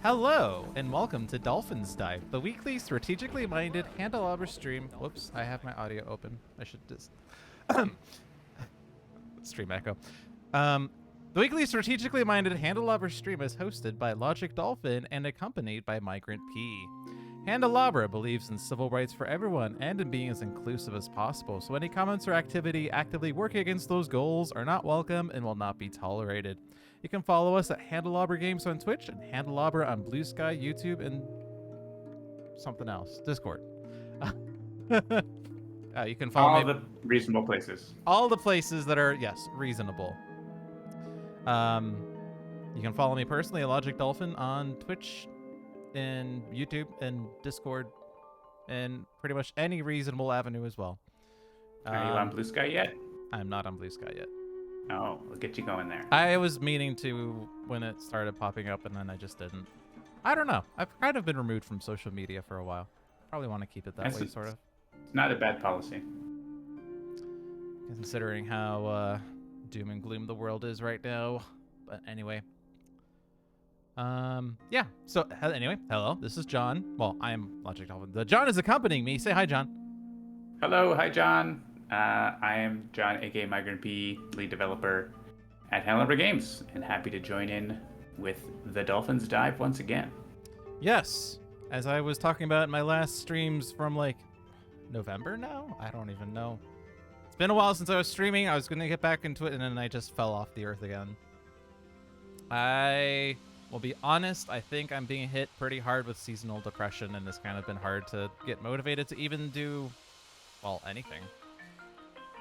Hello, and welcome to Dolphin's Dive, the weekly strategically minded candelabra stream. Whoops, I have my audio open. I should just stream echo. The weekly strategically minded candelabra stream is hosted by Logic Dolphin and accompanied by Migrant P. Candelabra believes in civil rights for everyone and in being as inclusive as possible, so any comments or activity actively working against those goals are not welcome and will not be tolerated. You can follow us at Candelabra Games on Twitch and Candelabra on Blue Sky, YouTube, and something else, Discord. You can follow all the reasonable places. All the places that are, yes, reasonable. You can follow me personally at Logic Dolphin on Twitch and YouTube and Discord and pretty much any reasonable avenue as well. Are you on Blue Sky yet? I'm not on Blue Sky yet. Oh, we'll get you going there. I was meaning to when it started popping up, and then I just didn't. I don't know. I've kind of been removed from social media for a while. Probably want to keep it that way, sort of. It's not a bad policy. Considering how doom and gloom the world is right now. But anyway. Yeah. So anyway, hello. This is John. Well, I am Logic Dolphin. John is accompanying me. Say hi, John. Hello. Hi, John. I am John, aka Migrant P, lead developer at Candelabra Games, and happy to join in with the Dolphins Dive once again. Yes. As I was talking about in my last streams from like November now? I don't even know. It's been a while since I was streaming. I was going to get back into it, and then I just fell off the earth again. I will be honest, I think I'm being hit pretty hard with seasonal depression, and it's kind of been hard to get motivated to even do, well, anything.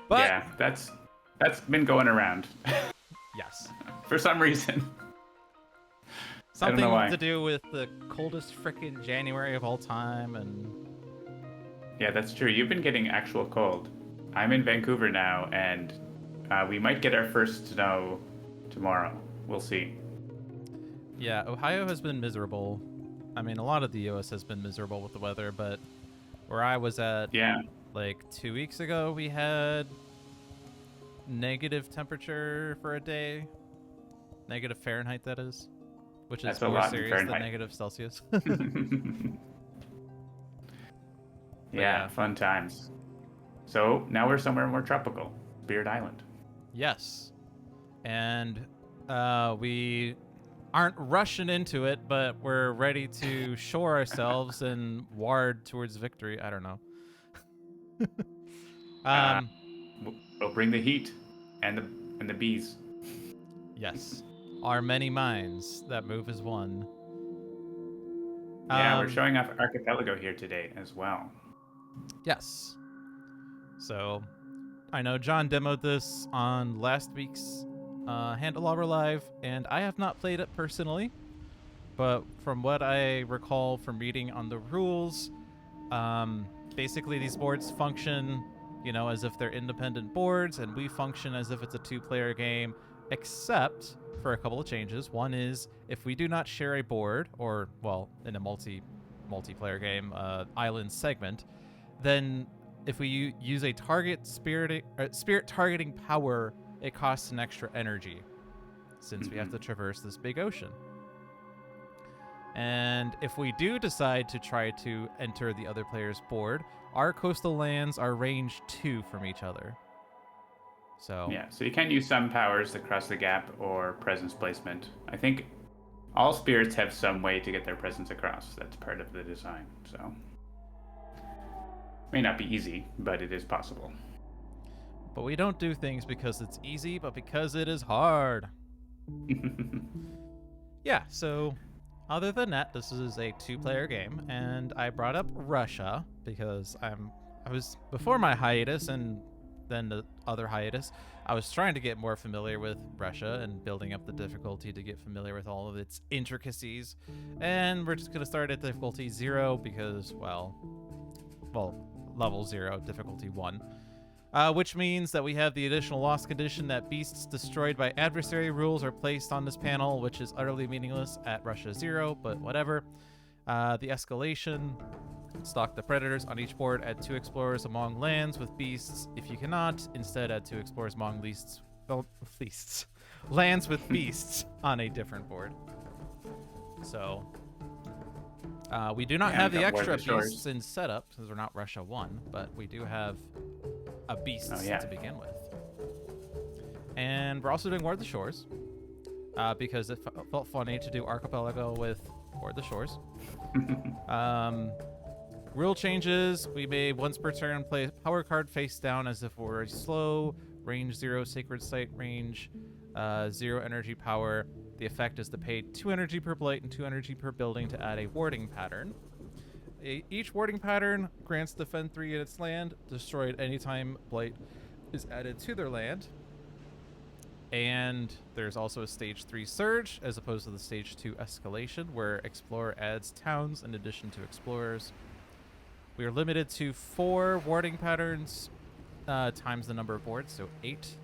But yeah, that's been going around. Yes. For some reason. Something I don't know why. To do with the coldest frickin' January of all time, and... Yeah, that's true. You've been getting actual cold. I'm in Vancouver now, and we might get our first snow tomorrow. We'll see. Yeah, Ohio has been miserable. I mean, a lot of the U.S. has been miserable with the weather, but where I was at, like 2 weeks ago, we had negative temperature for a day. Negative Fahrenheit, that is. Which is more serious than negative Celsius. Yeah, fun times. So now we're somewhere more tropical. Beard Island. Yes. And we aren't rushing into it, but we're ready to shore ourselves and ward towards victory. I don't know. We'll bring the heat and the bees. Yes. Our many minds that move as one. Yeah, we're showing off Archipelago here today as well. Yes. So, I know John demoed this on last week's Candelabra Live, and I have not played it personally, but from what I recall from reading on the rules, basically these boards function, as if they're independent boards, and we function as if it's a two-player game, except for a couple of changes. One is if we do not share a board, or, well, in a multiplayer game, island segment, then if we use a target spirit targeting power, it costs an extra energy, since we have to traverse this big ocean. And if we do decide to try to enter the other player's board, our coastal lands are range 2 from each other. So yeah, so you can use some powers across the gap or presence placement. I think all spirits have some way to get their presence across. That's part of the design. So may not be easy, but it is possible. But we don't do things because it's easy, but because it is hard. Yeah, so other than that, this is a two-player game, and I brought up Russia because I was before my hiatus and then the other hiatus, I was trying to get more familiar with Russia and building up the difficulty to get familiar with all of its intricacies. And we're just going to start at difficulty 0 because, well, level 0, difficulty 1. Which means that we have the additional loss condition that beasts destroyed by adversary rules are placed on this panel, which is utterly meaningless at Russia 0, but whatever. The escalation. Stock the predators on each board. Add 2 explorers among lands with beasts. If you cannot, instead add 2 explorers among lands with beasts on a different board. So We do not Yeah, have we the got War of extra the Shores. beasts in setup because we're not Russia 1, but we do have a beast Oh, yeah. to begin with. And we're also doing War of the Shores because it felt funny to do Archipelago with War of the Shores. Rule changes. We may once per turn play power card face down as if we're slow, range 0, sacred site range, 0 energy power. The effect is to pay 2 energy per blight and 2 energy per building to add a warding pattern. Each warding pattern grants defend 3 in its land, destroyed anytime blight is added to their land. And there's also a stage 3 surge as opposed to the stage 2 escalation where explorer adds towns in addition to explorers. We are limited to 4 warding patterns times the number of boards, so 8.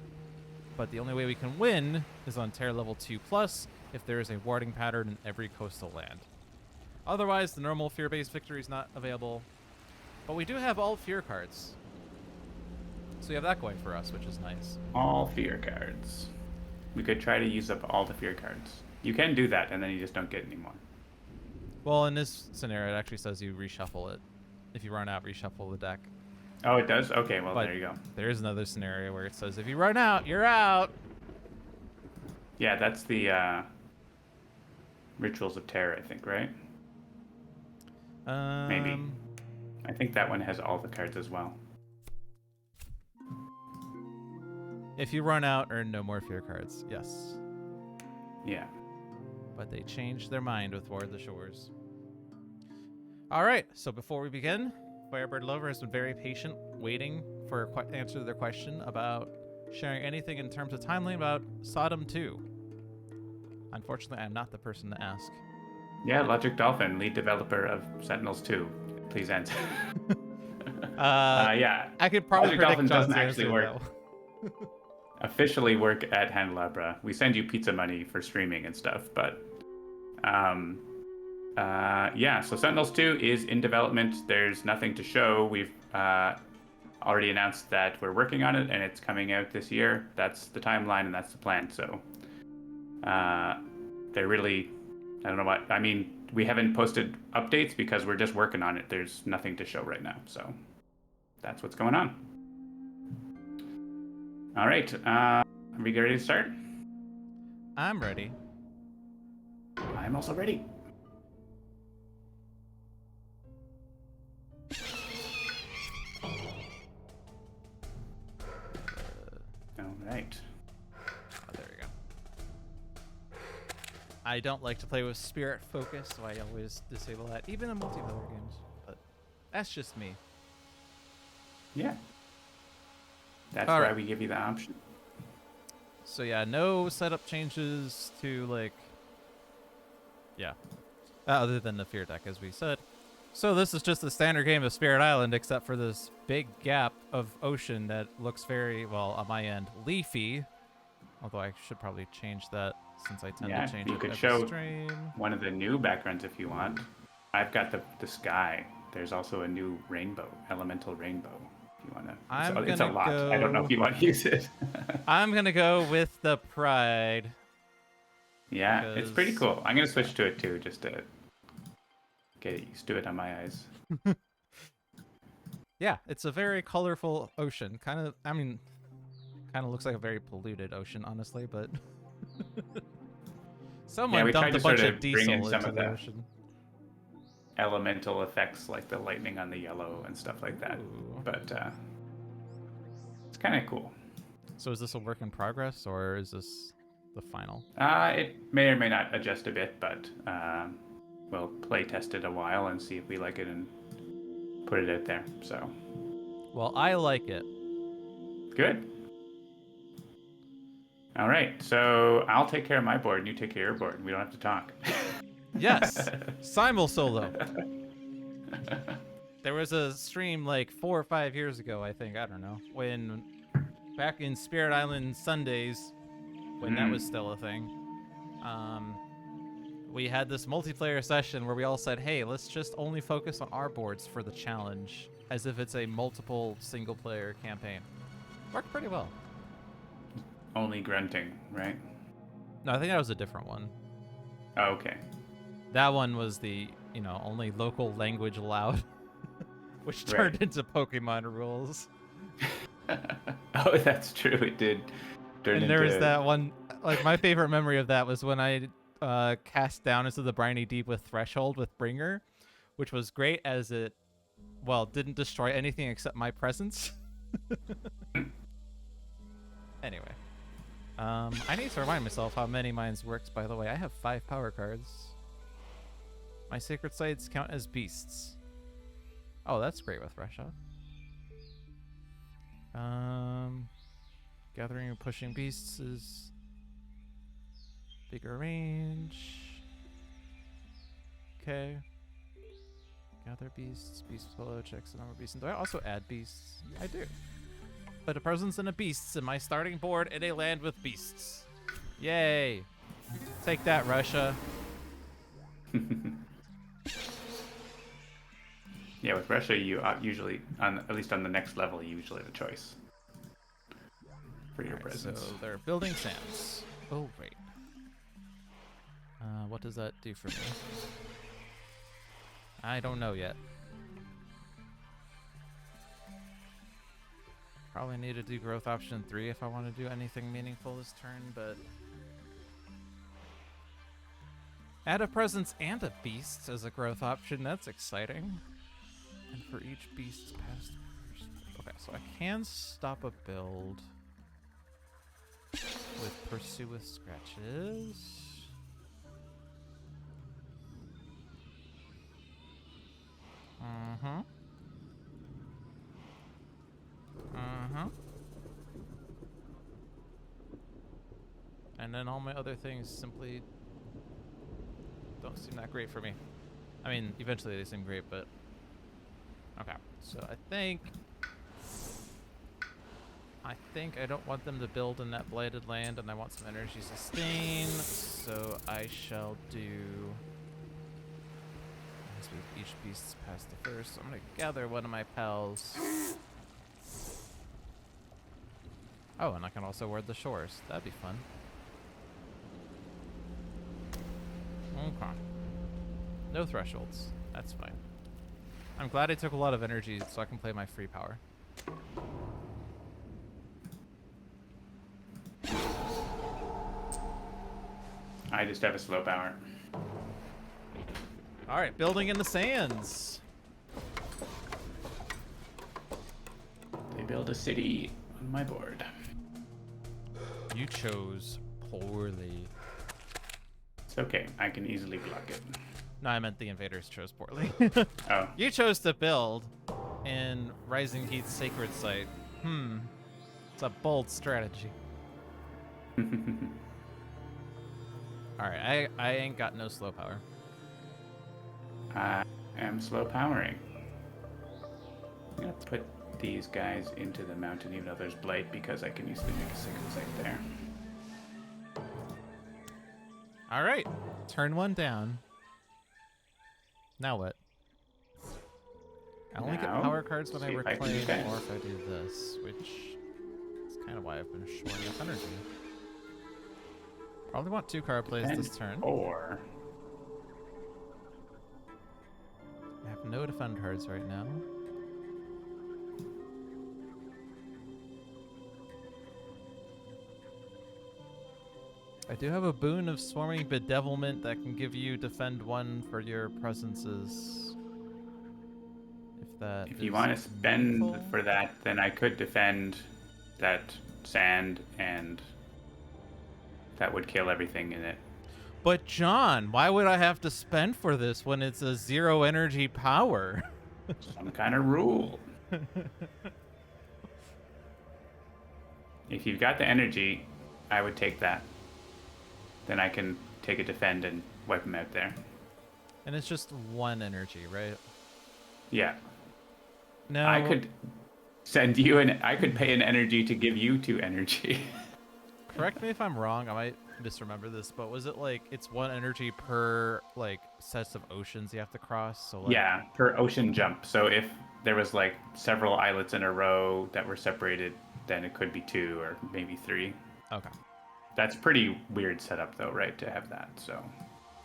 But the only way we can win is on tier level 2+, if there is a warding pattern in every coastal land. Otherwise, the normal fear-based victory is not available. But we do have all fear cards. So we have that going for us, which is nice. All fear cards. We could try to use up all the fear cards. You can do that, and then you just don't get any more. Well, in this scenario, it actually says you reshuffle it. If you run out, reshuffle the deck. Oh, it does? Okay, well, But there you go. there is another scenario where it says if you run out, you're out. Yeah, that's the Rituals of Terror, I think, right? Maybe. I think that one has all the cards as well. If you run out, earn no more fear cards. Yes. Yeah. But they changed their mind with War of the Shores. All right, so before we begin, Firebird Lover has been very patient, waiting for an answer to their question about sharing anything in terms of timeline about Sodom 2. Unfortunately, I'm not the person to ask. Yeah, Logic Dolphin, lead developer of Sentinels 2. Please answer. Yeah. I could probably Logic predict Dolphin John's doesn't actually answer, work. though. Officially work at Handelabra. We send you pizza money for streaming and stuff, but yeah, so Sentinels 2 is in development. There's nothing to show. We've already announced that we're working on it and it's coming out this year. That's the timeline and that's the plan. So they're really, I don't know what, I mean, we haven't posted updates because we're just working on it. There's nothing to show right now. So that's what's going on. All right, are we ready to start? I'm ready. I'm also ready. All right. Oh, there we go. I don't like to play with spirit focus, so I always disable that, even in multiplayer games. But that's just me. Yeah. That's All why right. we give you the option. So yeah, no setup changes to other than the fear deck, as we said. So this is just the standard game of Spirit Island, except for this big gap of ocean that looks very, well, on my end, leafy. Although I should probably change that since I tend to change you it could every show stream. one of the new backgrounds if you want. I've got the sky. There's also a new rainbow, elemental rainbow. If you want to, it's a lot. I don't know if you want to use it. I'm gonna go with the pride. Yeah, it's pretty cool. I'm gonna switch to it too, just to get used to it on my eyes. Yeah, it's a very colorful ocean. Kind of looks like a very polluted ocean, honestly, but someone we tried dumped a to bunch sort of of bring in diesel some into of the the ocean. elemental effects like the lightning on the yellow and stuff like that. Ooh. But it's kind of cool. So is this a work in progress, or is this the final? It may or may not adjust a bit, but we'll play test it a while and see if we like it and put it out there. So, Well, I like it. good. All right, so I'll take care of my board and you take care of your board. We don't have to talk. Yes, Simul Solo. There was a stream like 4 or 5 years ago, I think. I don't know, when back in Spirit Island Sundays, when that was still a thing. We had this multiplayer session where we all said, hey, let's just only focus on our boards for the challenge, as if it's a multiple single-player campaign. Worked pretty well. Only grunting, right? No, I think that was a different one. Oh, okay. That one was the, only local language allowed, which Right. turned into Pokemon rules. Oh, that's true. It did turn And there was into. that one, like my favorite memory of that was when I cast down into the briny deep with Threshold with Bringer, which was great as it, well, didn't destroy anything except my presence. Anyway, I need to remind myself how many mines works. By the way, I have 5 power cards. My sacred sites count as beasts. Oh, that's great with Russia. Gathering and pushing beasts is bigger range. Okay. Gather beasts, beast solo checks the number of beasts. And do I also add beasts? I do. Put a presence and a beasts in my starting board in a land with beasts. Yay! Take that, Russia. Yeah, with Russia, you usually, at least on the next level, you usually have a choice for your presence. So they're building sands. Oh, wait. What does that do for me? I don't know yet. Probably need to do growth option 3 if I want to do anything meaningful this turn, but... Add a presence and a beast as a growth option, that's exciting. And for each beast's past first. Okay, so I can stop a build with Pursue with Scratches. Mm-hmm. Mm-hmm. And then all my other things simply don't seem that great for me. I mean, eventually they seem great, but... Okay, so I think I don't want them to build in that blighted land, and I want some energy sustain, so I shall do... As with each beast's past the first, so I'm gonna gather one of my pals. Oh, and I can also ward the shores. That'd be fun. Okay. No thresholds. That's fine. I'm glad I took a lot of energy so I can play my free power. I just have a slow power. Alright, building in the sands. They build a city on my board. You chose poorly. It's okay. I can easily block it. No, I meant the invaders chose poorly. Oh. You chose to build in Rising Heat's sacred site. It's a bold strategy. Alright, I ain't got no slow power. I am slow powering. I'm gonna put these guys into the mountain even though there's blight because I can easily make a sacred site there. Alright, turn 1 down. Now what? I only get Now, power cards when I see if I can reclaim defend. or if I do this, which is kind of why I've been shoring up energy. Probably want 2 card plays this turn. Or I have no defend cards right now. I do have a boon of Swarming Bedevilment that can give you defend 1 for your presences. if you want to spend for that, then I could defend that sand and that would kill everything in it. But John, why would I have to spend for this when it's a 0 energy power? Some kind of rule. If you've got the energy, I would take that. Then I can take a defend and wipe them out there. And it's just 1 energy, right? Yeah. No. I could send you I could pay an energy to give you 2 energy. Correct me if I'm wrong. I might misremember this, but was it like it's 1 energy per like sets of oceans you have to cross? So like, Yeah, per ocean jump. So if there was like several islets in a row that were separated, then it could be 2 or maybe 3. Okay. That's pretty weird setup though, right? To have that. So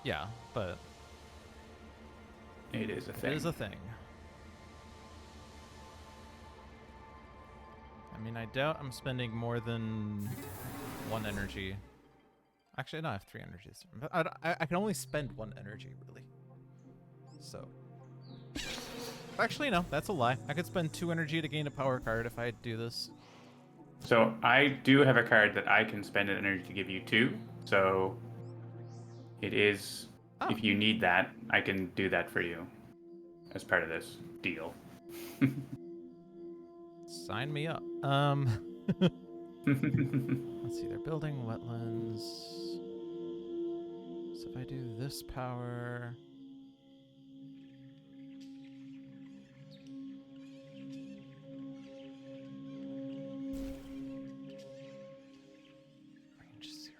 Yeah, but It is a It thing. is a thing. I mean, I doubt I'm spending more than 1 energy. Actually, no, I have 3 energies. But I can only spend 1 energy, really. So. Actually, no, that's a lie. I could spend 2 energy to gain a power card if I do this. So I do have a card that I can spend an energy to give you 2. So it is, Oh. if you need that, I can do that for you as part of this deal. Sign me up. Let's see, they're building wetlands. So if I do this power... Range 0.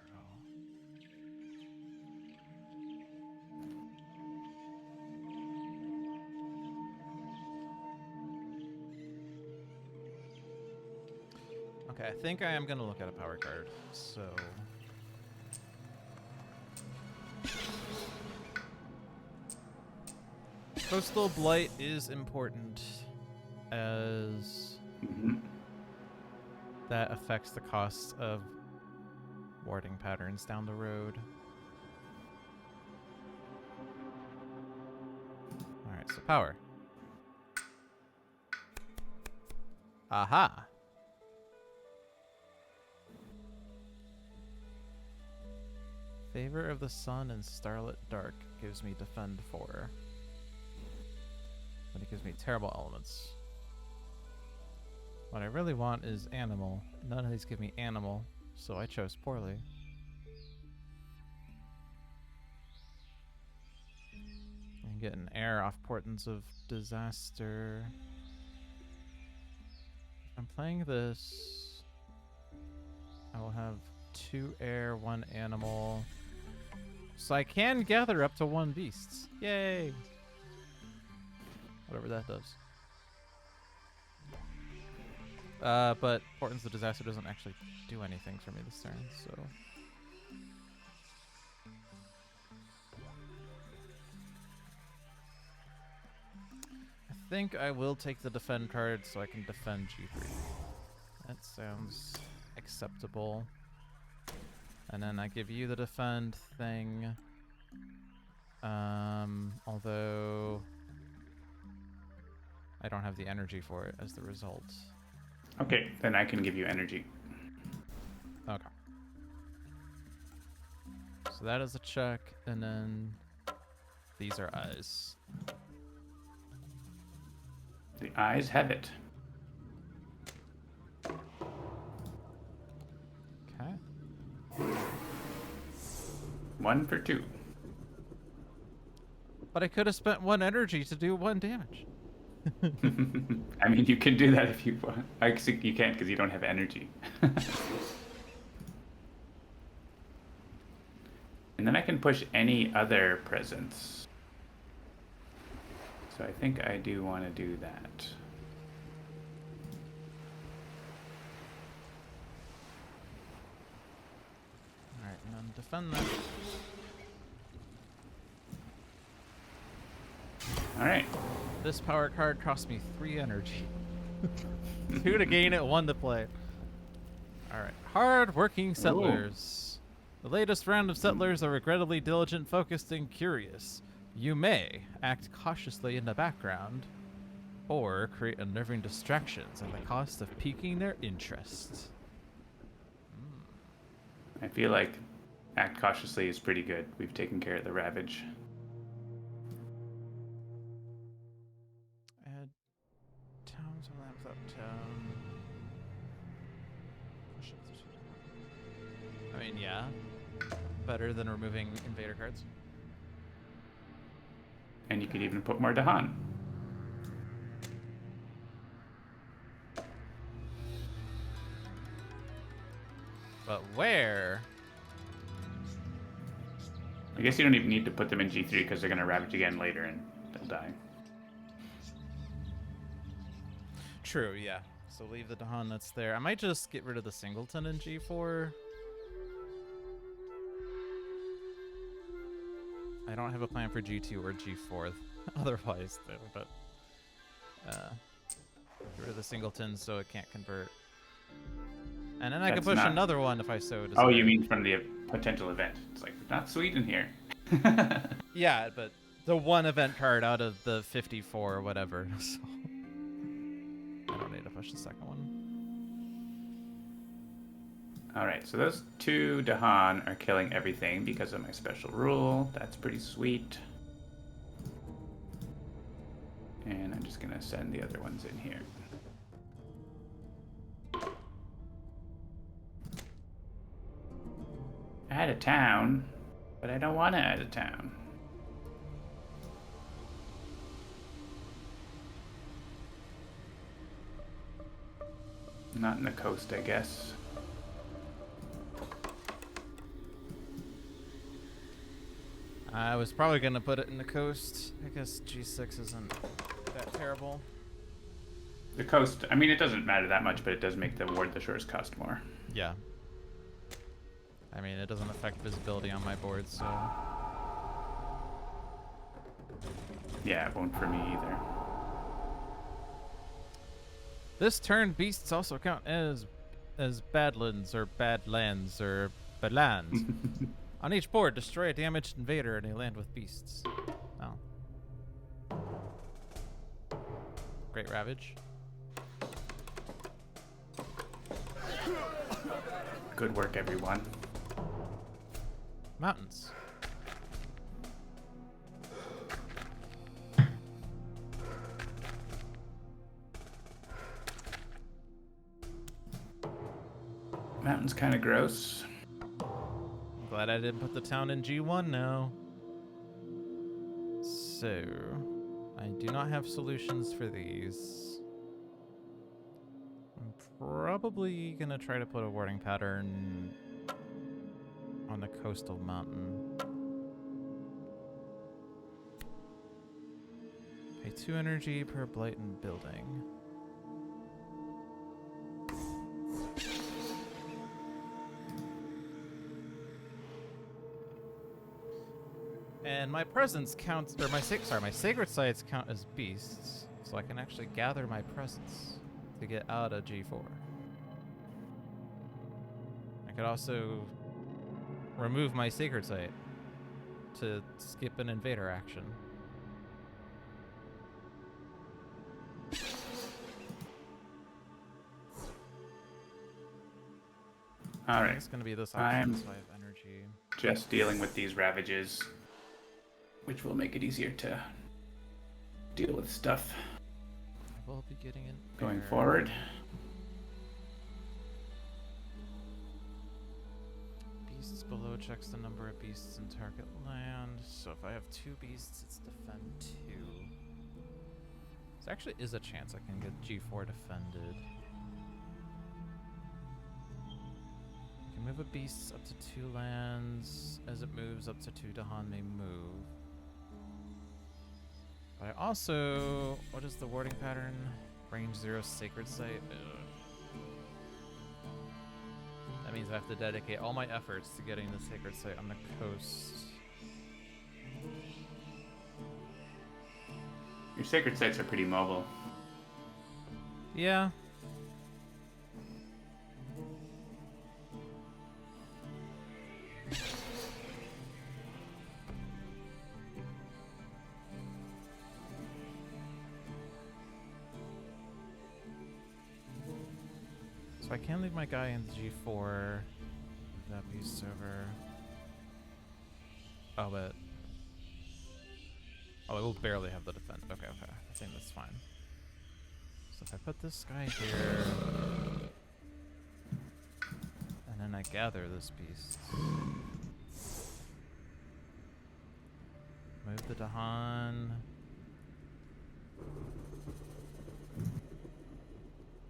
Okay, I think I am going to look at a power card, so... Coastal Blight is important, as that affects the cost of warding patterns down the road. Alright, so power. Aha! Favor of the Sun and Starlit Dark gives me Defend 4. But it gives me terrible elements. What I really want is Animal. None of these give me Animal, so I chose poorly. I can get an air off Portents of Disaster. If I'm playing this, I will have 2 air, 1 animal. So I can gather up to 1 beast. Yay! Whatever that does. But Portents of Disaster doesn't actually do anything for me this turn, so... I think I will take the Defend card so I can defend G3. That sounds acceptable. And then I give you the Defend thing. Although... I don't have the energy for it as the result. Okay, then I can give you energy. Okay. So that is a check, and then these are eyes. The eyes have it. Okay. 1 for 2. But I could have spent 1 energy to do 1 damage. I mean, you can do that if you want. I think you can't because you don't have energy. And then I can push any other presence. So I think I do want to do that. Alright, and then defend that. Alright. This power card cost me 3 energy. 2 to gain it, 1 to play. Alright, hard-working settlers. The latest round of settlers are regrettably diligent, focused, and curious. You may act cautiously in the background, or create unnerving distractions at the cost of piquing their interest. I feel like act cautiously is pretty good. We've taken care of the ravage. Add towns and lands uptown. Push up the I mean, yeah. Better than removing invader cards. And you could even put more Dahan. But where? I guess you don't even need to put them in G3 because they're going to ravage again later and they'll die. True, yeah. So leave the Dahan that's there. I might just get rid of the Singleton in G4. I don't have a plan for G2 or G4 otherwise, though, but get rid of the singletons so it can't convert. And then I can That's push not. another one if I so desire. Oh, you mean from the potential event? It's like not Sweden here. Yeah, but the one event card out of the 54 or whatever. So I don't need to push the second one. All right, so those two Dahan are killing everything because of my special rule. That's pretty sweet. And I'm just gonna send the other ones in here. Add a town, but I don't want to add a town. Not in the coast, I guess. I was probably going to put it in the coast. I guess G6 isn't that terrible. The coast, I mean, it doesn't matter that much, but it does make the Ward the Shores cost more. Yeah. I mean, it doesn't affect visibility on my board, so... Yeah, it won't for me either. This turn, beasts also count as badlands or badlands or badlands. On each board, destroy a damaged invader in a land with beasts. Oh. Great Ravage. Good work, everyone. Mountains. Mountain's kind of gross. I'm glad I didn't put the town in G1 now. So, I do not have solutions for these. I'm probably gonna try to put a warding pattern on the coastal mountain. Pay 2 energy per blighted building. And my presence counts, or my sacred sites count as beasts, so I can actually gather my presence to get out of G4. I could also remove my sacred site to skip an invader action. All right. It's going to be this option, so I have energy. Just dealing with these ravages, which will make it easier to deal with stuff I will be getting in going there. forward. Beasts below checks the number of beasts in target land. So if I have 2 beasts, it's defend 2. There actually is a chance I can get G4 defended. I can move a beast up to 2 lands. As it moves up to 2, Dahan may move. But I also... What is the warding pattern? Range 0 sacred site? Ugh. That means I have to dedicate all my efforts to getting the sacred site on the coast. Your sacred sites are pretty mobile. Yeah. So I can leave my guy in G4. That beast over. Oh, but... Oh, it will barely have the defense. Okay, okay. I think that's fine. So if I put this guy here... And then I gather this beast. Move the Dahan.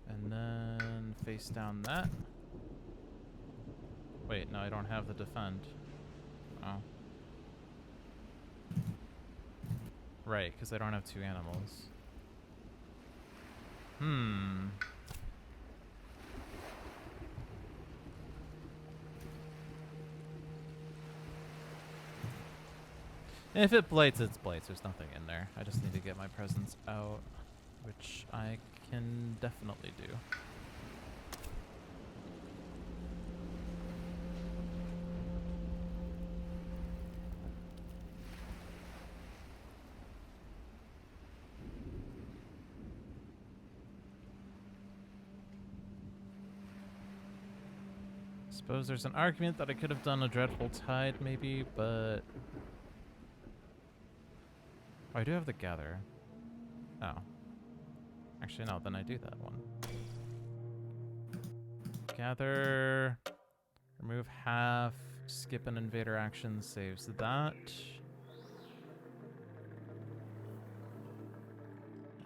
And then face down that. Wait, no, I don't have the defend. Oh. Right, because I don't have 2 animals. If it blights, it's blights. There's nothing in there. I just need to get my presence out, which I can definitely do. Suppose there's an argument that I could have done a Dreadful Tide, maybe, but... Oh, I do have the Gather. Oh. Actually, no, then I do that one. Gather... Remove half, skip an invader action, saves that.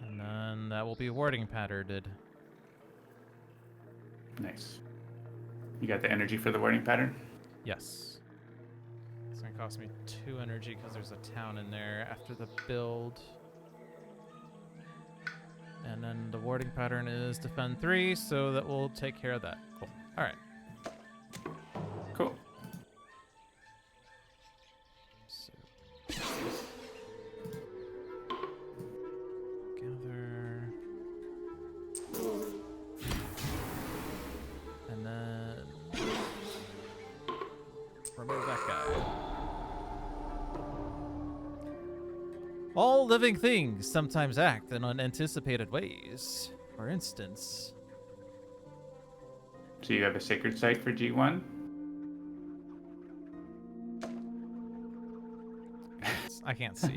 And then that will be warding patterned. Nice. You got the energy for the warding pattern? Yes. It's gonna cost me 2 energy because there's a town in there after the build. And then the warding pattern is defend 3, so that will take care of that. Cool. Alright. Cool. So gather. And then remove that guy. All living things sometimes act in unanticipated ways. For instance, So you have a sacred site for G1? I can't see.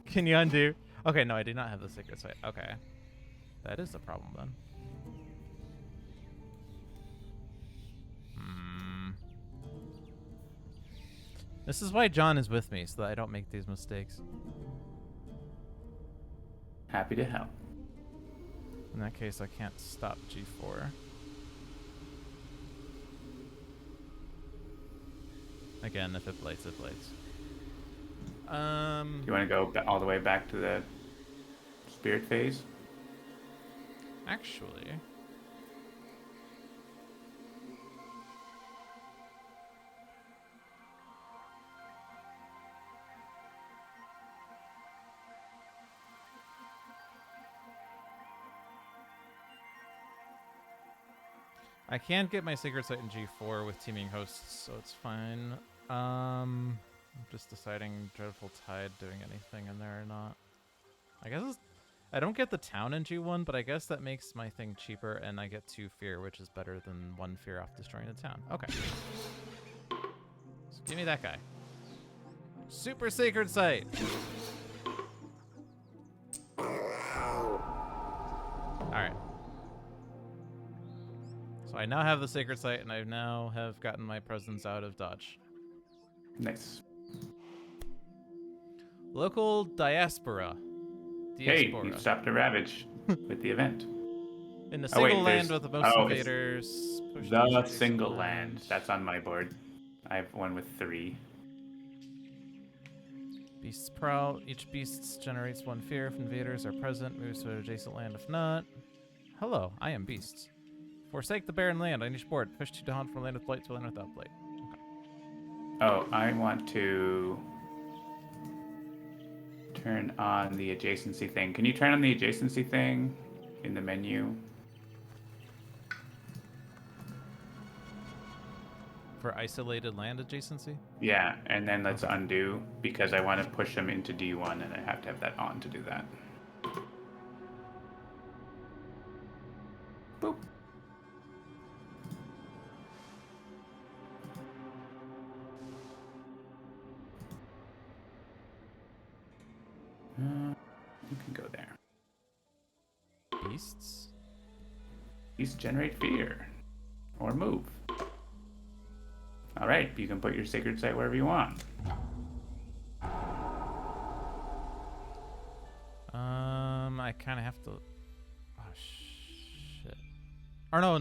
Can you undo? Okay, no, I do not have the secret site. Okay. That is the problem then. This is why John is with me, so that I don't make these mistakes. Happy to help. In that case, I can't stop G4. Again, if it blights, it blights. Do you want to go all the way back to the spirit phase? Actually, I can get my Sacred Site in G4 with teaming hosts, so it's fine. I'm just deciding Dreadful Tide doing anything in there or not. I guess I don't get the town in G1, but I guess that makes my thing cheaper, and I get 2 fear, which is better than 1 fear off destroying the town. Okay. So give me that guy. Super Sacred Site! Alright. So I now have the Sacred Site, and I now have gotten my presence out of dodge. Nice. Local diaspora. Hey, you stopped a ravage with the event. In the Oh, wait, single land there's- with the most oh, invaders. Push The adjacent single land. That's on my board. I have one with 3. Beasts prowl. Each beast generates 1 fear if invaders are present. Moves to an adjacent land if not. Hello, I am beasts. Forsake the barren land on each board. Push 2 to hunt from land with blight to land without blight. Okay. Oh, I want to turn on the adjacency thing. Can you turn on the adjacency thing in the menu? For isolated land adjacency? Yeah, and then let's undo because I want to push them into D1 and I have to have that on to do that. Boop. You can go there. Beasts? Beasts generate fear. Or move. Alright, you can put your sacred site wherever you want. I kind of have to... Oh, shit. Or no,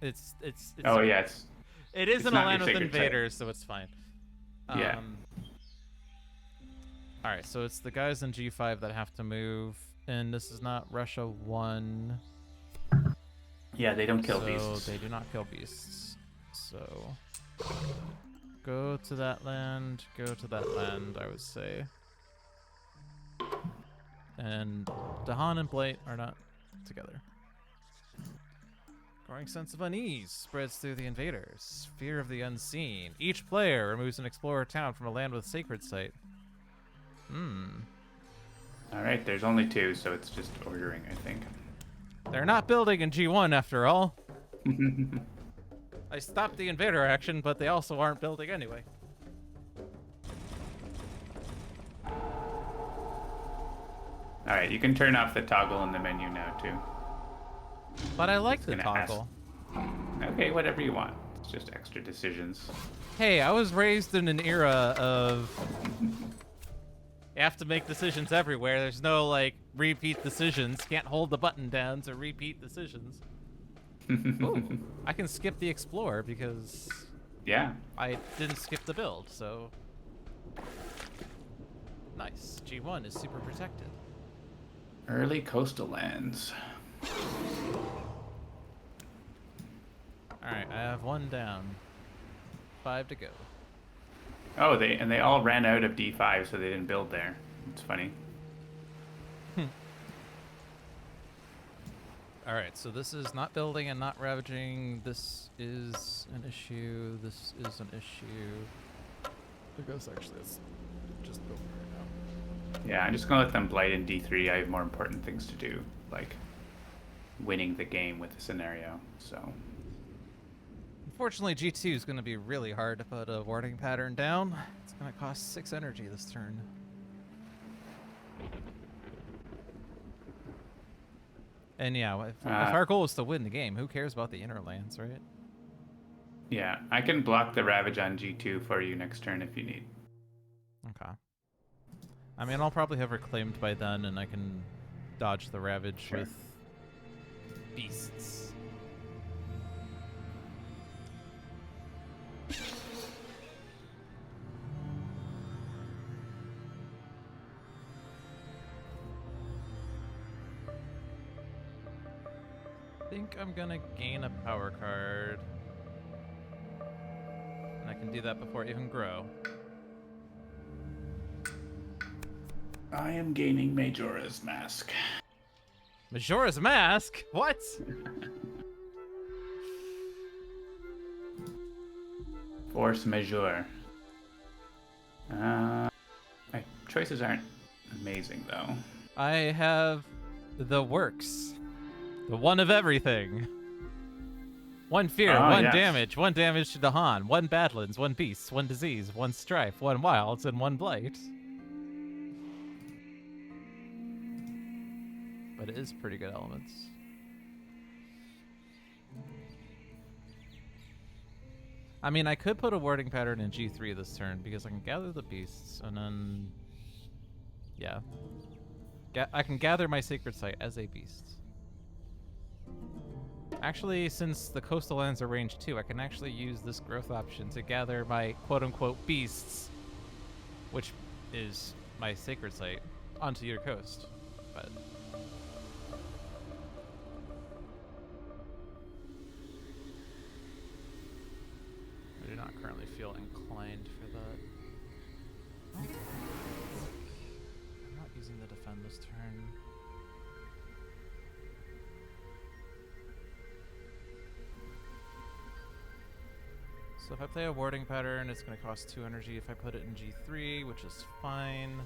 it's Oh, yeah, it's... It is it's in a not land your with sacred site. invaders, so it's fine. Yeah. Alright, so it's the guys in G5 that have to move, and this is not Russia 1. Yeah, they don't kill so beasts. they do not kill beasts. So... Go to that land. Go to that land, I would say. And Dahan and Blight are not together. Growing sense of unease spreads through the invaders. Fear of the unseen. Each player removes an explorer town from a land with sacred site. All right, there's only 2, so it's just ordering, I think. They're not building in G1 after all. I stopped the invader action, but they also aren't building anyway. All right, you can turn off the toggle in the menu now too. But I like the gonna toggle. Okay, whatever you want. It's just extra decisions. Hey, I was raised in an era of you have to make decisions everywhere. There's no like repeat decisions. Can't hold the button down to repeat decisions. Ooh, I can skip the explore because Yeah. I didn't skip the build, so nice. G1 is super protected. Early coastal lands. Alright, I have 1 down. 5 to go. Oh, they all ran out of D5, so they didn't build there. It's funny. Alright, so this is not building and not ravaging. This is an issue. This is an issue. I guess actually it's just building right now. Yeah, I'm just gonna let them blight in D3. I have more important things to do, like winning the game with the scenario. So. Unfortunately, G2 is going to be really hard to put a warding pattern down. It's going to cost 6 energy this turn. And yeah, if our goal is to win the game, who cares about the inner lands, right? Yeah, I can block the Ravage on G2 for you next turn if you need. Okay. I mean, I'll probably have her claimed by then, and I can dodge the Ravage with beasts. I think I'm gonna gain a power card. And I can do that before I even grow. I am gaining Majora's Mask. Majora's Mask? What? Force Majeure. My choices aren't amazing, though. I have the works. The one of everything. 1 fear, 1 damage, 1 damage to Dahan, 1 Badlands, 1 Beasts, 1 Disease, 1 Strife, 1 Wilds, and 1 Blight. But it is pretty good elements. I mean, I could put a warding pattern in G3 this turn because I can gather the beasts and then, yeah, I can gather my sacred site as a beast. Actually, since the coastal lands are range 2, I can actually use this growth option to gather my quote-unquote beasts, which is my sacred site, onto your coast. But I do not currently feel inclined for that. I'm not using the defend this turn. So if I play a warding pattern, it's going to cost 2 energy if I put it in G3, which is fine.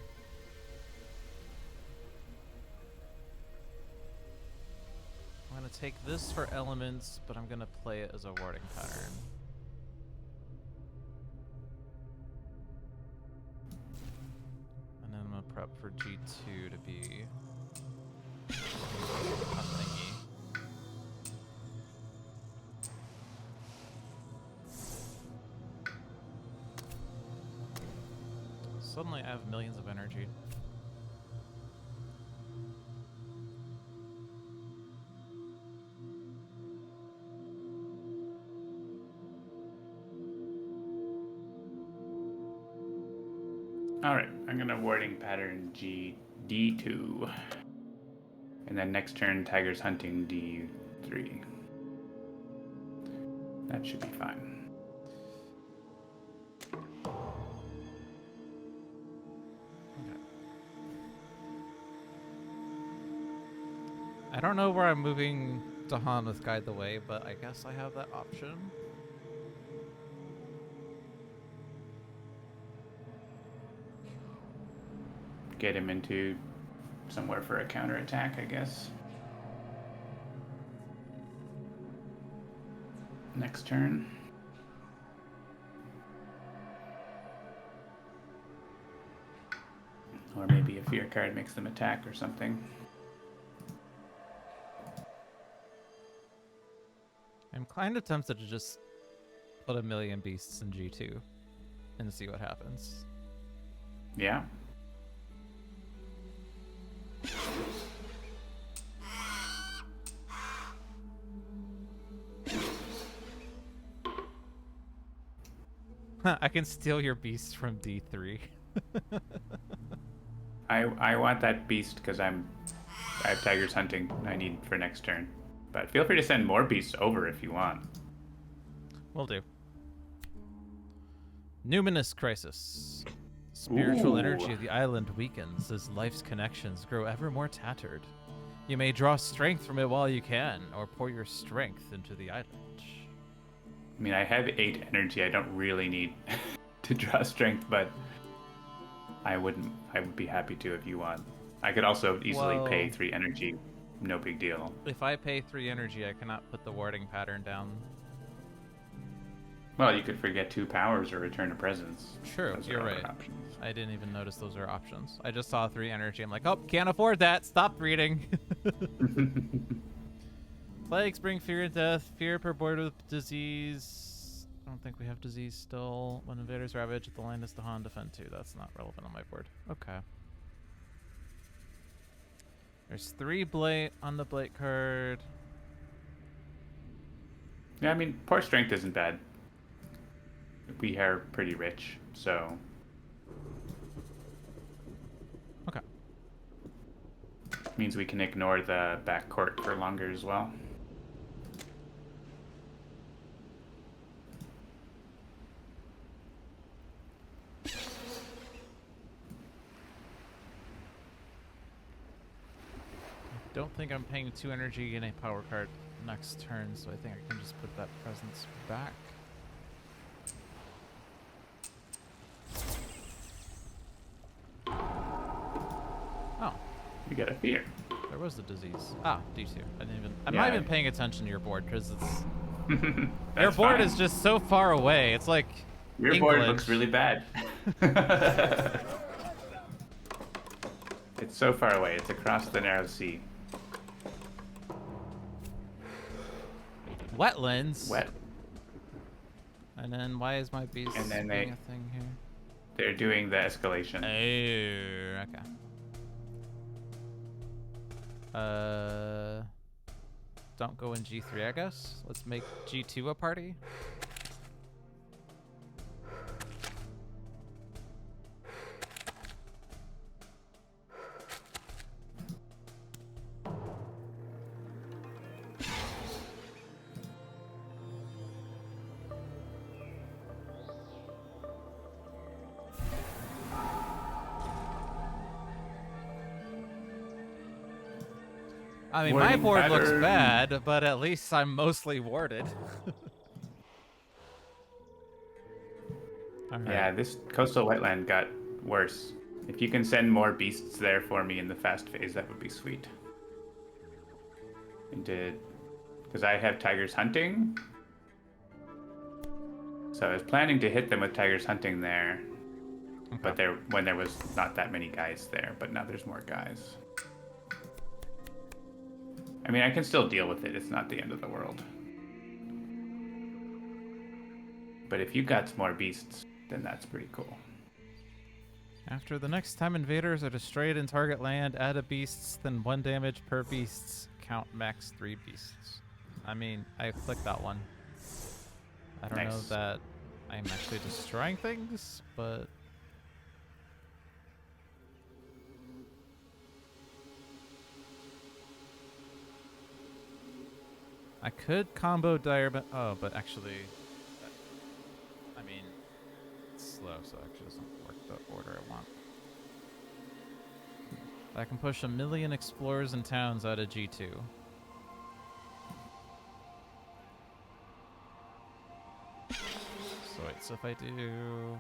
I'm going to take this for elements, but I'm going to play it as a warding pattern. And then I'm going to prep for G2 to be a thingy. Suddenly I have millions of energy. Alright, I'm gonna warding pattern D2. And then next turn, Tiger's hunting D3. That should be fine. I don't know where I'm moving Dahan with Guide the Way, but I guess I have that option. Get him into somewhere for a counterattack, I guess. Next turn. Or maybe a fear card makes them attack or something. I'm kind of tempted to just put a million beasts in G2 and see what happens. Yeah. I can steal your beast from D3. I want that beast because I have Tiger's Hunting I need for next turn. But feel free to send more beasts over if you want. Will do. Numinous Crisis. Spiritual energy of the island weakens as life's connections grow ever more tattered. You may draw strength from it while you can, or pour your strength into the island. I mean, I have 8 energy. I don't really need to draw strength, but I would be happy to if you want. I could also easily pay 3 energy. No big deal. If I pay 3 energy, I cannot put the warding pattern down. Well, you could forget 2 powers or return a presence. True, Those you're are other right. options. I didn't even notice those are options. I just saw 3 energy. I'm like, oh, can't afford that. Stop reading. Plagues bring fear and death. Fear purported with disease. I don't think we have disease still. When invaders ravage, the land is to Han defend too. That's not relevant on my board. Okay. There's 3 Blade on the Blade card. Yeah, I mean, poor strength isn't bad. We are pretty rich, so... Okay. Means we can ignore the back court for longer as well. Don't think I'm paying 2 energy in a power card next turn, so I think I can just put that presence back. Oh. You get a fear. There was the disease. Ah, D2. I'm not even paying attention to your board because it's your board is just so far away. It's like your England. board looks really bad. It's so far away. It's across the narrow sea. Wetlands. Wet. And then why is my beast And then doing a thing here? They're doing the escalation. Oh, okay. Don't go in G3, I guess. Let's make G2 a party. I mean, my board looks bad, but at least I'm mostly warded. Right. Yeah, this coastal wetland got worse. If you can send more beasts there for me in the fast phase, that would be sweet. Because I have Tiger's Hunting. So I was planning to hit them with Tiger's Hunting there. Okay. But when there was not that many guys there, but now there's more guys. I mean, I can still deal with it. It's not the end of the world. But if you got some more beasts, then that's pretty cool. After the next time invaders are destroyed in target land, add a beasts, then 1 damage per beasts. Count max 3 beasts. I mean, I clicked that one. I don't know that I'm actually destroying things, but... I could combo Direban. Oh, but actually, I mean, it's slow, so it actually doesn't work the order I want. I can push 1,000,000 explorers and towns out of G2. So wait, so if I do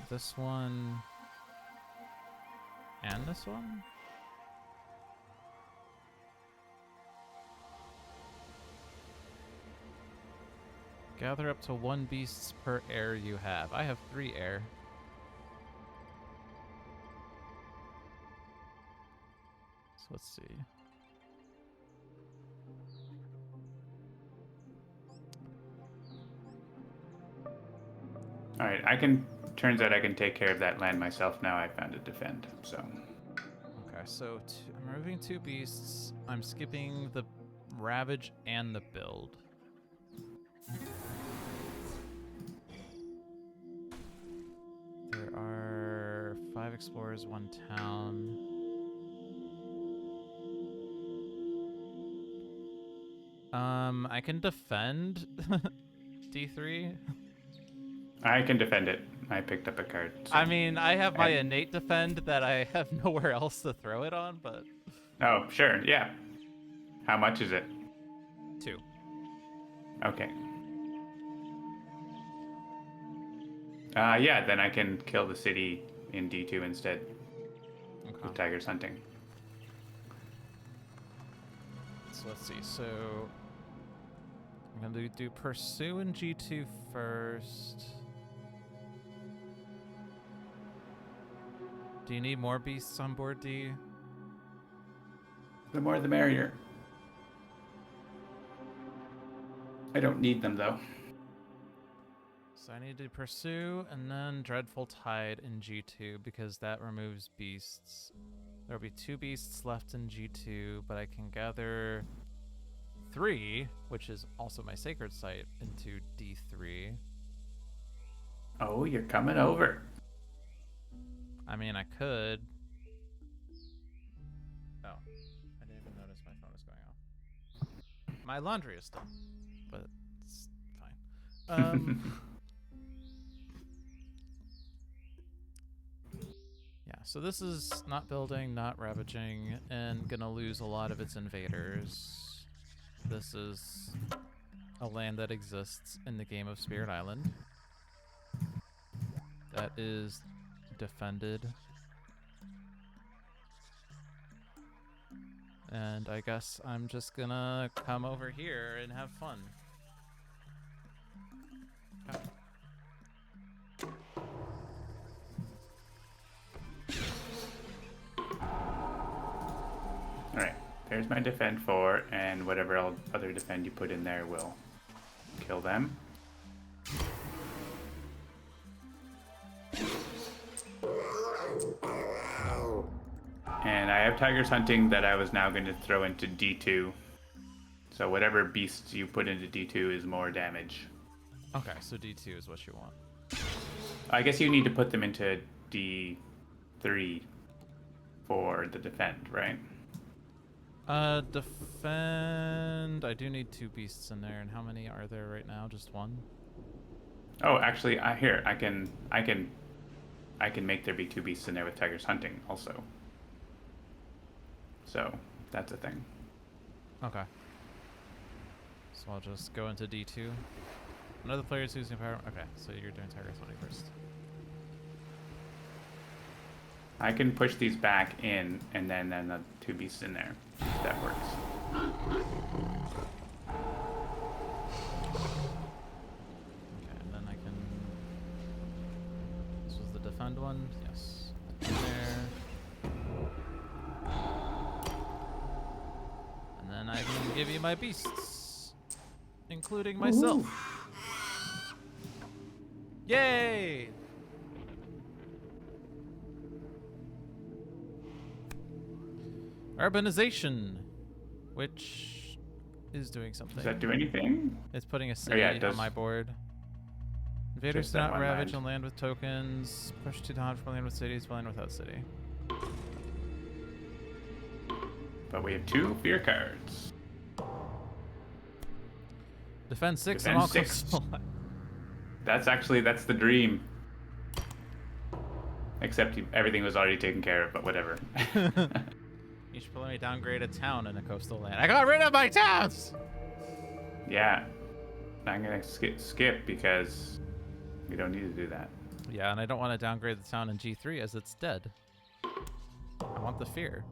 this one and this one? Gather up to 1 beasts per heir you have. I have 3 heir. So let's see. All right, turns out I can take care of that land myself now. I found a defend, so. Okay, so I'm removing 2 beasts. I'm skipping the ravage and the build. There are 5 explorers, 1 town. I can defend D3. I can defend it. I picked up a card. So. I mean, I have my innate defend that I have nowhere else to throw it on, but... Oh, sure, yeah. How much is it? 2. Okay. Yeah, then I can kill the city in D2 instead. Okay. With Tiger's Hunting. So let's see, so... I'm going to do Pursue in G2 first. Do you need more beasts on board, D? The more the merrier. I don't need them, though. So I need to Pursue and then Dreadful Tide in G2 because that removes beasts. There'll be 2 beasts left in G2, but I can gather 3, which is also my Sacred Site, into D3. Oh, you're coming over. I mean, I could. Oh, I didn't even notice my phone was going off. My laundry is done, but it's fine. Yeah, so this is not building, not ravaging, and gonna lose a lot of its invaders. This is a land that exists in the game of Spirit Island. That is defended. And I guess I'm just gonna come over here and have fun. Okay. Alright, there's my defend 4, and whatever other defend you put in there will kill them. And I have Tiger's Hunting that I was now going to throw into D2. So whatever beasts you put into D2 is more damage. Okay, so D2 is what you want. I guess you need to put them into D3 for the defend, right? Defend. I do need 2 beasts in there, and how many are there right now? Just 1? Oh, actually, here I can make there be 2 beasts in there with Tiger's Hunting also. So that's a thing. Okay. So I'll just go into D2. Another player is using power. Okay, so you're doing Tiger's Hunting first. I can push these back in, and then the 2 beasts in there. If that works. Okay, and then I can... This was the defend one? Yes. In there. And then I can give you my beasts. Including myself. Ooh. Yay! Urbanization, which is doing something. Does that do anything? It's putting a city on my board. Invaders Just do that not one ravage land. on land with tokens. Push 2 times for land with cities, for land without city. But we have 2 fear cards. Defend 6 Defend on all 6. coastal. That's the dream. Except everything was already taken care of, but whatever. You should let me downgrade a town in a coastal land. I got rid of my towns! Yeah. I'm going to skip because we don't need to do that. Yeah, and I don't want to downgrade the town in G3 as it's dead. I want the fear.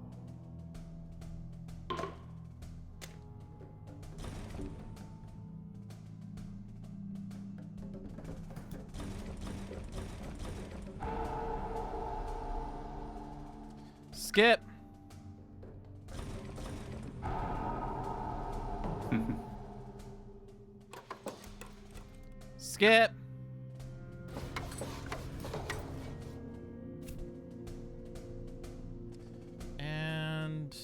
Skip! Skip! And...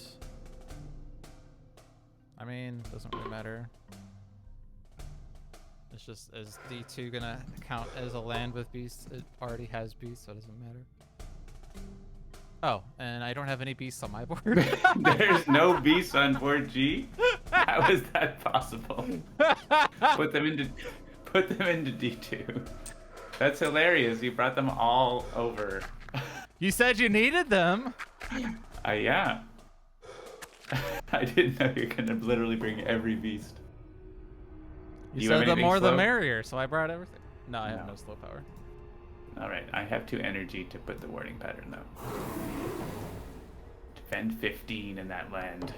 I mean, doesn't really matter. It's just, is D2 gonna count as a land with beasts? It already has beasts, so it doesn't matter. Oh, and I don't have any beasts on my board. There's no beasts on board G? How is that possible? Put them into D2. That's hilarious. You brought them all over. You said you needed them. Yeah. I didn't know you're gonna literally bring every beast. You said the more the merrier, so I brought everything. No, I have no slow power. Alright, I have 2 energy to put the warding pattern though. Defend 15 in that land.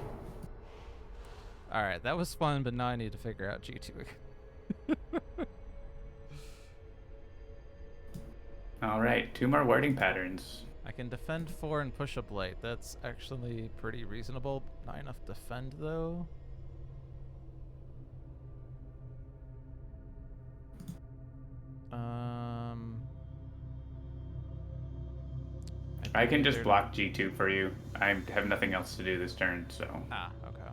Alright, that was fun, but now I need to figure out G2 again. Alright, 2 more warding patterns. I can defend 4 and push a blight. That's actually pretty reasonable. Not enough defend though. I can just block G2 for you. I have nothing else to do this turn, so. Ah, okay.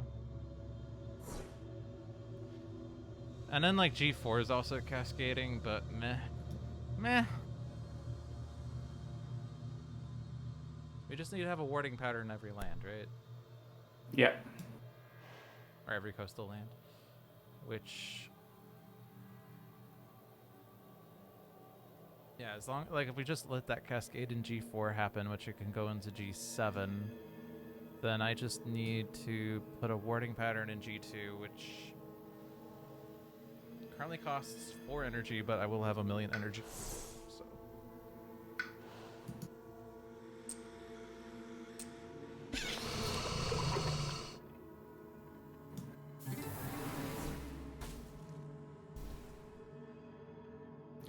And then like G4 is also cascading, but meh. Meh. We just need to have a warding pattern in every land, right? Yep. Or every coastal land. Which... yeah, as long... like, if we just let that cascade in G4 happen, which it can go into G7, then I just need to put a warding pattern in G2, which... currently costs 4 energy, but I will have 1,000,000 energy. So...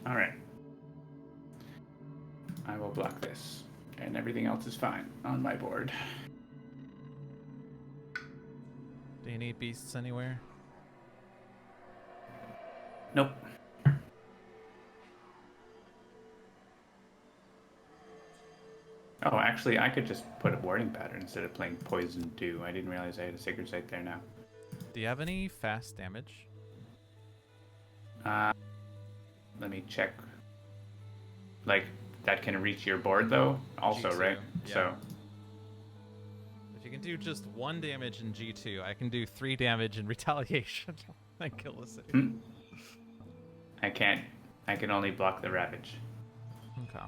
Alright. I will block this. And everything else is fine on my board. do you need beasts anywhere? Nope. Oh, actually, I could just put a warding pattern instead of playing Poison Dew. I didn't realize I had a Sacred Site there now. Do you have any fast damage? Let me check. Like, that can reach your board, though? Also, G2, right? yeah. So, If you can do just 1 damage in G2, I can do 3 damage in retaliation and kill the city. I can't. I can only block the Ravage. Okay.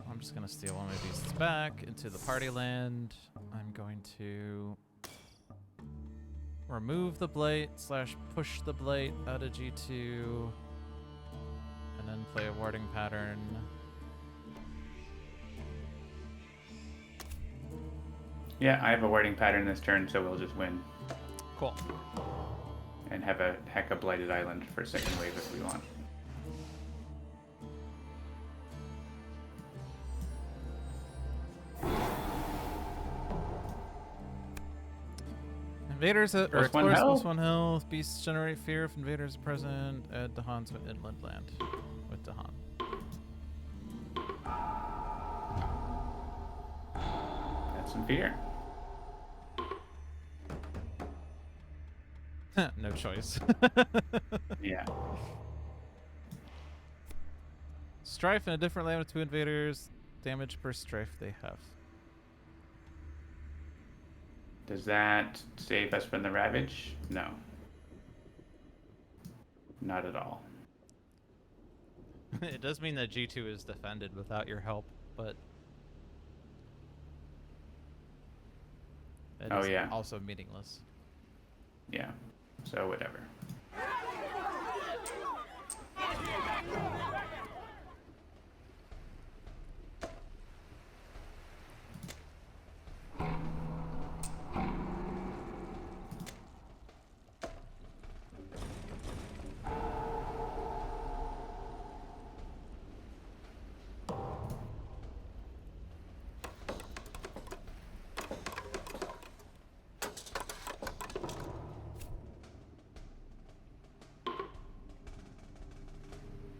I'm just gonna steal one of my beasts back into the party land. I'm going to remove the blight / push the blight out of G2 and then play a warding pattern. Yeah, I have a warding pattern this turn, so we'll just win. Cool. And have a heck of Blighted Island for second wave if we want. Invaders or Plus one explorers health. plus 1 health. Beasts generate fear if invaders are present. Add Dahan's inland land with Dahan. That's some fear. No choice. Yeah. Strife in a different land with 2 invaders. Damage per strife they have. Does that save us from the Ravage? No. Not at all. It does mean that G2 is defended without your help, but it Oh, is yeah. also meaningless. Yeah. So whatever.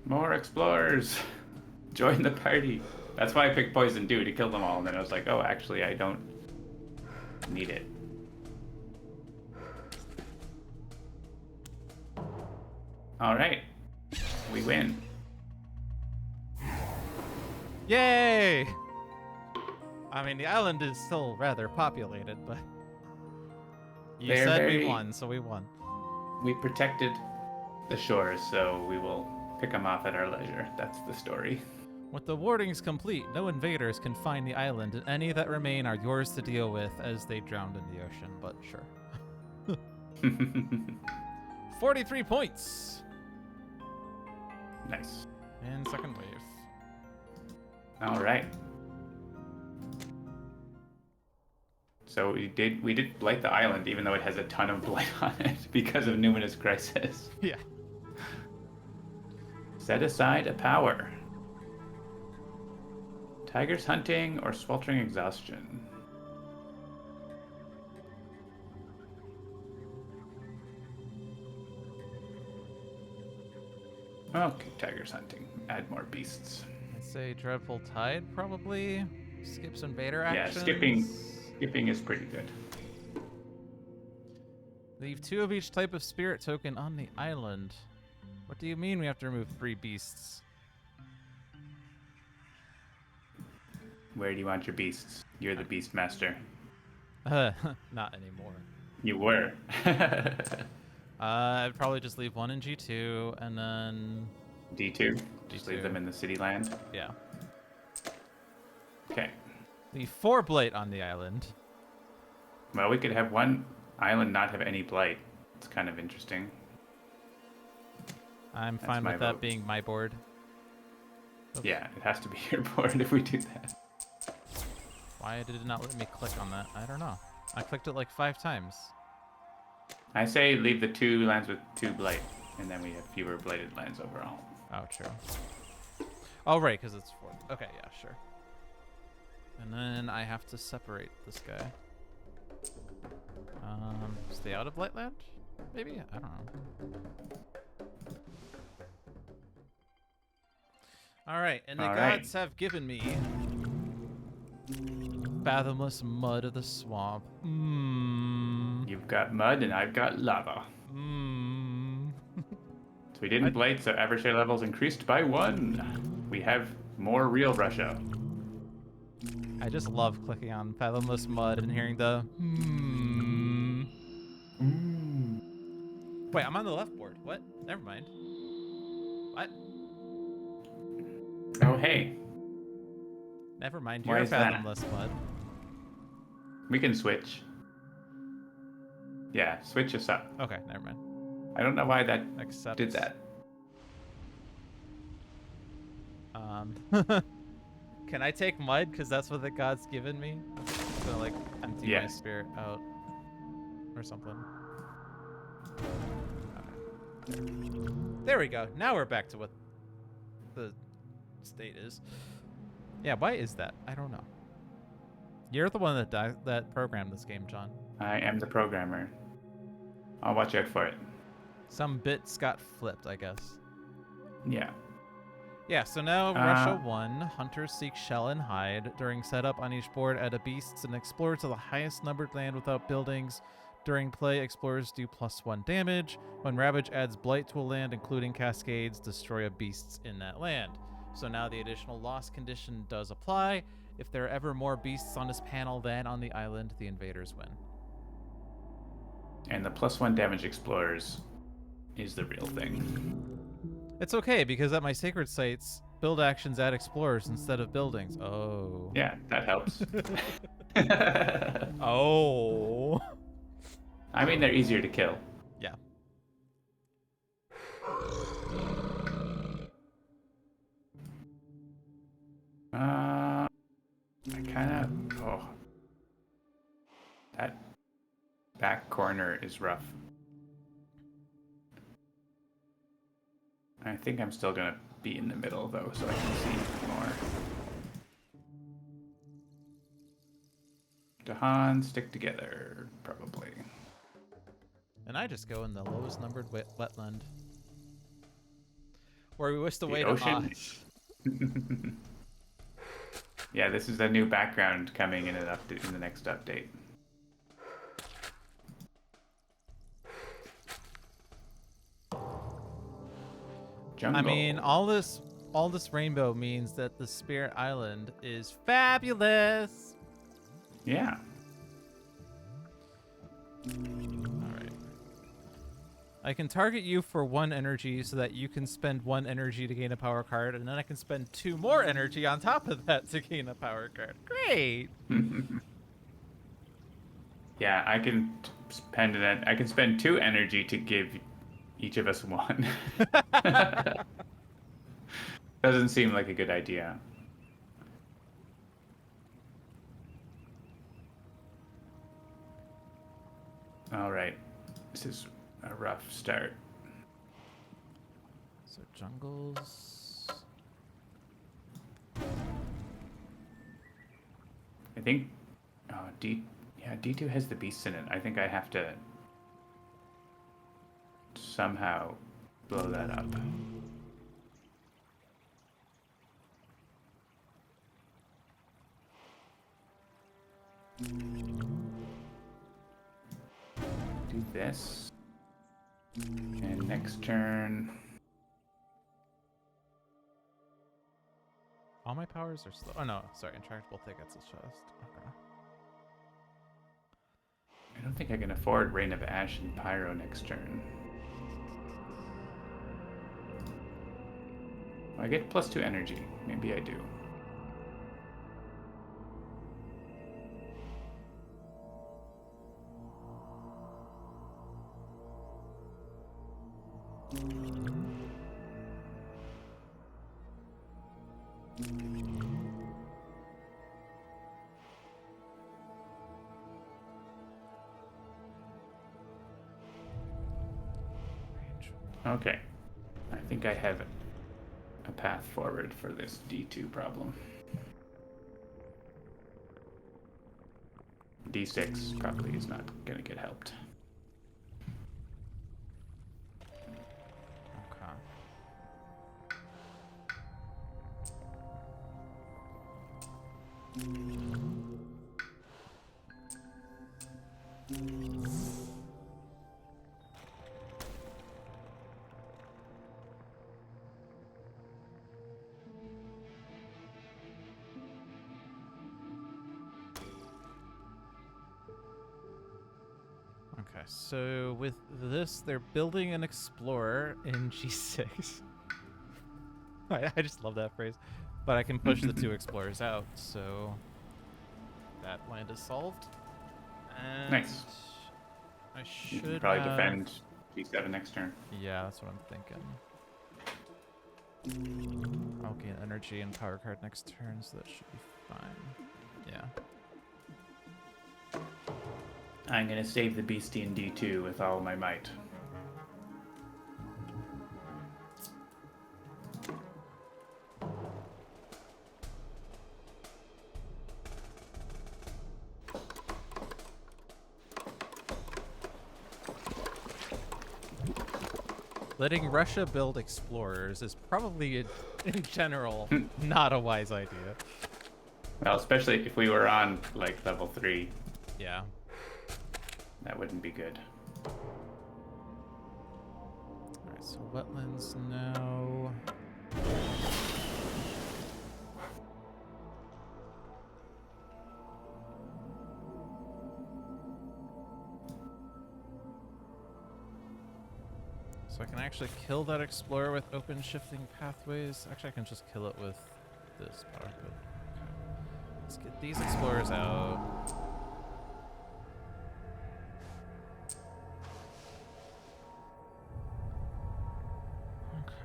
More explorers! Join the party! That's why I picked Poison Dew to kill them all, and then I was like, oh, actually, I don't need it. Alright. We win. Yay! I mean, the island is still rather populated, but you They're said we very- won, so we won. We protected the shores, so we will pick them off at our leisure. That's the story. With the wardings complete, no invaders can find the island, and any that remain are yours to deal with as they drowned in the ocean, but sure. 43 points! Nice. In second wave. Alright. So we did blight the island, even though it has a ton of blight on it because of Numinous Crisis. Yeah. Set aside a power. Tigers hunting or sweltering exhaustion. Okay, tigers hunting. Add more beasts. I'd say Dreadful Tide, probably. Skips invader Yeah, actions. skipping is pretty good. Leave 2 of each type of spirit token on the island. What do you mean we have to remove 3 beasts? Where do you want your beasts? You're the beast master. Not anymore. You were. I'd probably just leave 1 in G2, and then... D2. Just leave D2. them in the city land. Yeah. Okay. Leave 4 Blight on the island. Well, we could have one island not have any blight. It's kind of interesting. I'm That's fine my with that vote. being my board. Oops. Yeah, it has to be your board if we do that. Why did it not let me click on that? I don't know. I clicked it like 5 times. I say leave the 2 lands with 2 blight, and then we have fewer blighted lands overall. Oh, true. Oh, right, because it's 4. Okay, yeah, sure. And then I have to separate this guy. Stay out of Lightland? Maybe? I don't know. Alright, and the gods have given me fathomless mud of the swamp. Mmm. You've got mud, and I've got lava. Mmm. So we didn't blight, so adversary levels increased by 1. We have more real Russia. I just love clicking on fathomless mud and hearing the mmm. Wait, I'm on the left board. What? Never mind. What? Oh, hey. Never mind. Why You're is that? fathomless mud. We can switch. Yeah, switch us up. Okay, never mind. I don't know why that Accept. did that. Can I take mud? Because that's what the god's given me. I'm gonna like empty my Yes. spirit out or something. Okay. There we go. Now we're back to what the state is. Yeah, why is that? I don't know. You're the one that programmed this game, John. I am the programmer. I'll watch out for it. Some bits got flipped, I guess. Yeah. Yeah, so now Russia 1, hunters seek shell and hide. During setup on each board, add a beasts and explore to the highest numbered land without buildings. During play, explorers do +1 damage. When Ravage adds blight to a land, including cascades, destroy a beasts in that land. So now the additional loss condition does apply. If there are ever more beasts on this panel than on the island, the invaders win. And the +1 damage explorers is the real thing. It's okay because at my sacred sites, build actions add explorers instead of buildings. Oh. Yeah, that helps. Oh. I mean, they're easier to kill. Yeah. I kind of. Oh. That back corner is rough. I think I'm still gonna be in the middle though, so I can see more. Dahan, stick together, probably. And I just go in the lowest numbered wetland. Where we wish the way The to ocean. Oz. Yeah, this is a new background coming in in the next update. Jungle. I mean, all this rainbow means that the Spirit Island is fabulous. Yeah. All right. I can target you for 1 energy so that you can spend 1 energy to gain a power card, and then I can spend 2 more energy on top of that to gain a power card. Great. Yeah, I can spend that. I can spend 2 energy to give each of us 1. Doesn't seem like a good idea. All right, this is a rough start. So jungles. I think, D2 has the beasts in it. I think I have to somehow blow that up. Do this. And next turn. All my powers are slow. Oh no, sorry, intractable thickets is just. Okay. I don't think I can afford Rain of Ash and Pyro next turn. I get +2 energy. Maybe I do. Okay. I think I have a path forward for this D2 problem. D6 probably is not going to get helped. Okay. Okay, so with this, they're building an explorer in G6. I just love that phrase. But I can push the 2 explorers out, so that land is solved. And Nice. I You should can probably have... defend G7 next turn. Yeah, that's what I'm thinking. I'll gain energy and power card next turn, so that should be fine. Yeah. I'm going to save the beastie in D2 with all my might. Letting Russia build explorers is probably, in general, not a wise idea. Well, especially if we were on, like, level 3. Yeah. That wouldn't be good. Alright, so wetlands now. So I can actually kill that explorer with open shifting pathways. Actually, I can just kill it with this power. But okay. Let's get these explorers out. Okay.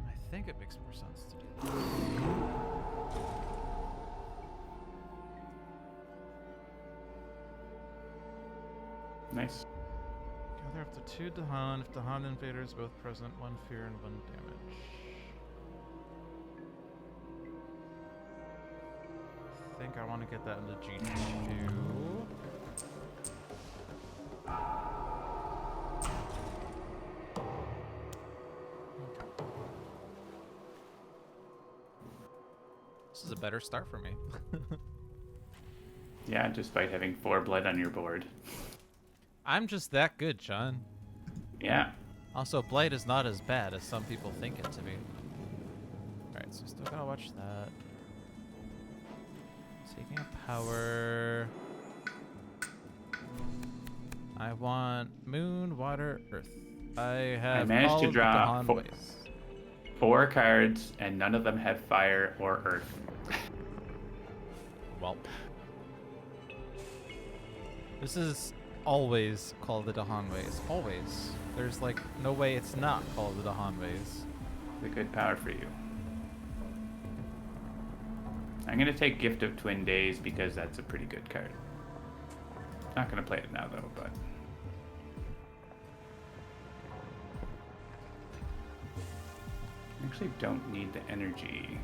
I think it makes more sense to do this. Nice. Gather up to 2 Dahan. If Dahan invaders both present, 1 fear and 1 damage. I think I want to get that into G2. This is a better start for me. Yeah, despite having 4 blood on your board. I'm just that good, John. Yeah. Also, Blight is not as bad as some people think it to be. Alright, so still gotta watch that. Taking a power. I want moon, water, earth. I managed to all draw the Dahan 4 cards, and none of them have fire or earth. Well, this is always called the Dahan ways. Always. There's like no way it's not called the Dahan ways. The good power for you. I'm gonna take Gift of Twin Days because that's a pretty good card. Not gonna play it now though, but I actually don't need the energy.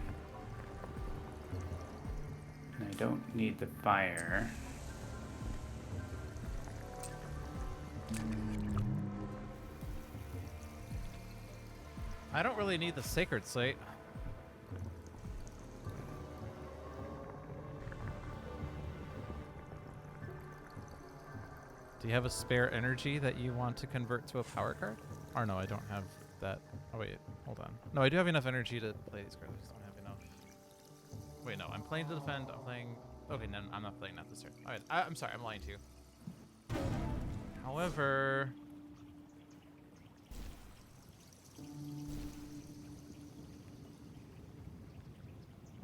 And I don't need the fire. I don't really need the Sacred Site. Do you have a spare energy that you want to convert to a power card? Or no, I don't have that. Oh wait, hold on. No, I do have enough energy to play these cards. I just don't have enough. Wait, no, I'm playing to defend. I'm playing. Okay, no, I'm not playing that this turn. All right, I'm sorry, I'm lying to you. However,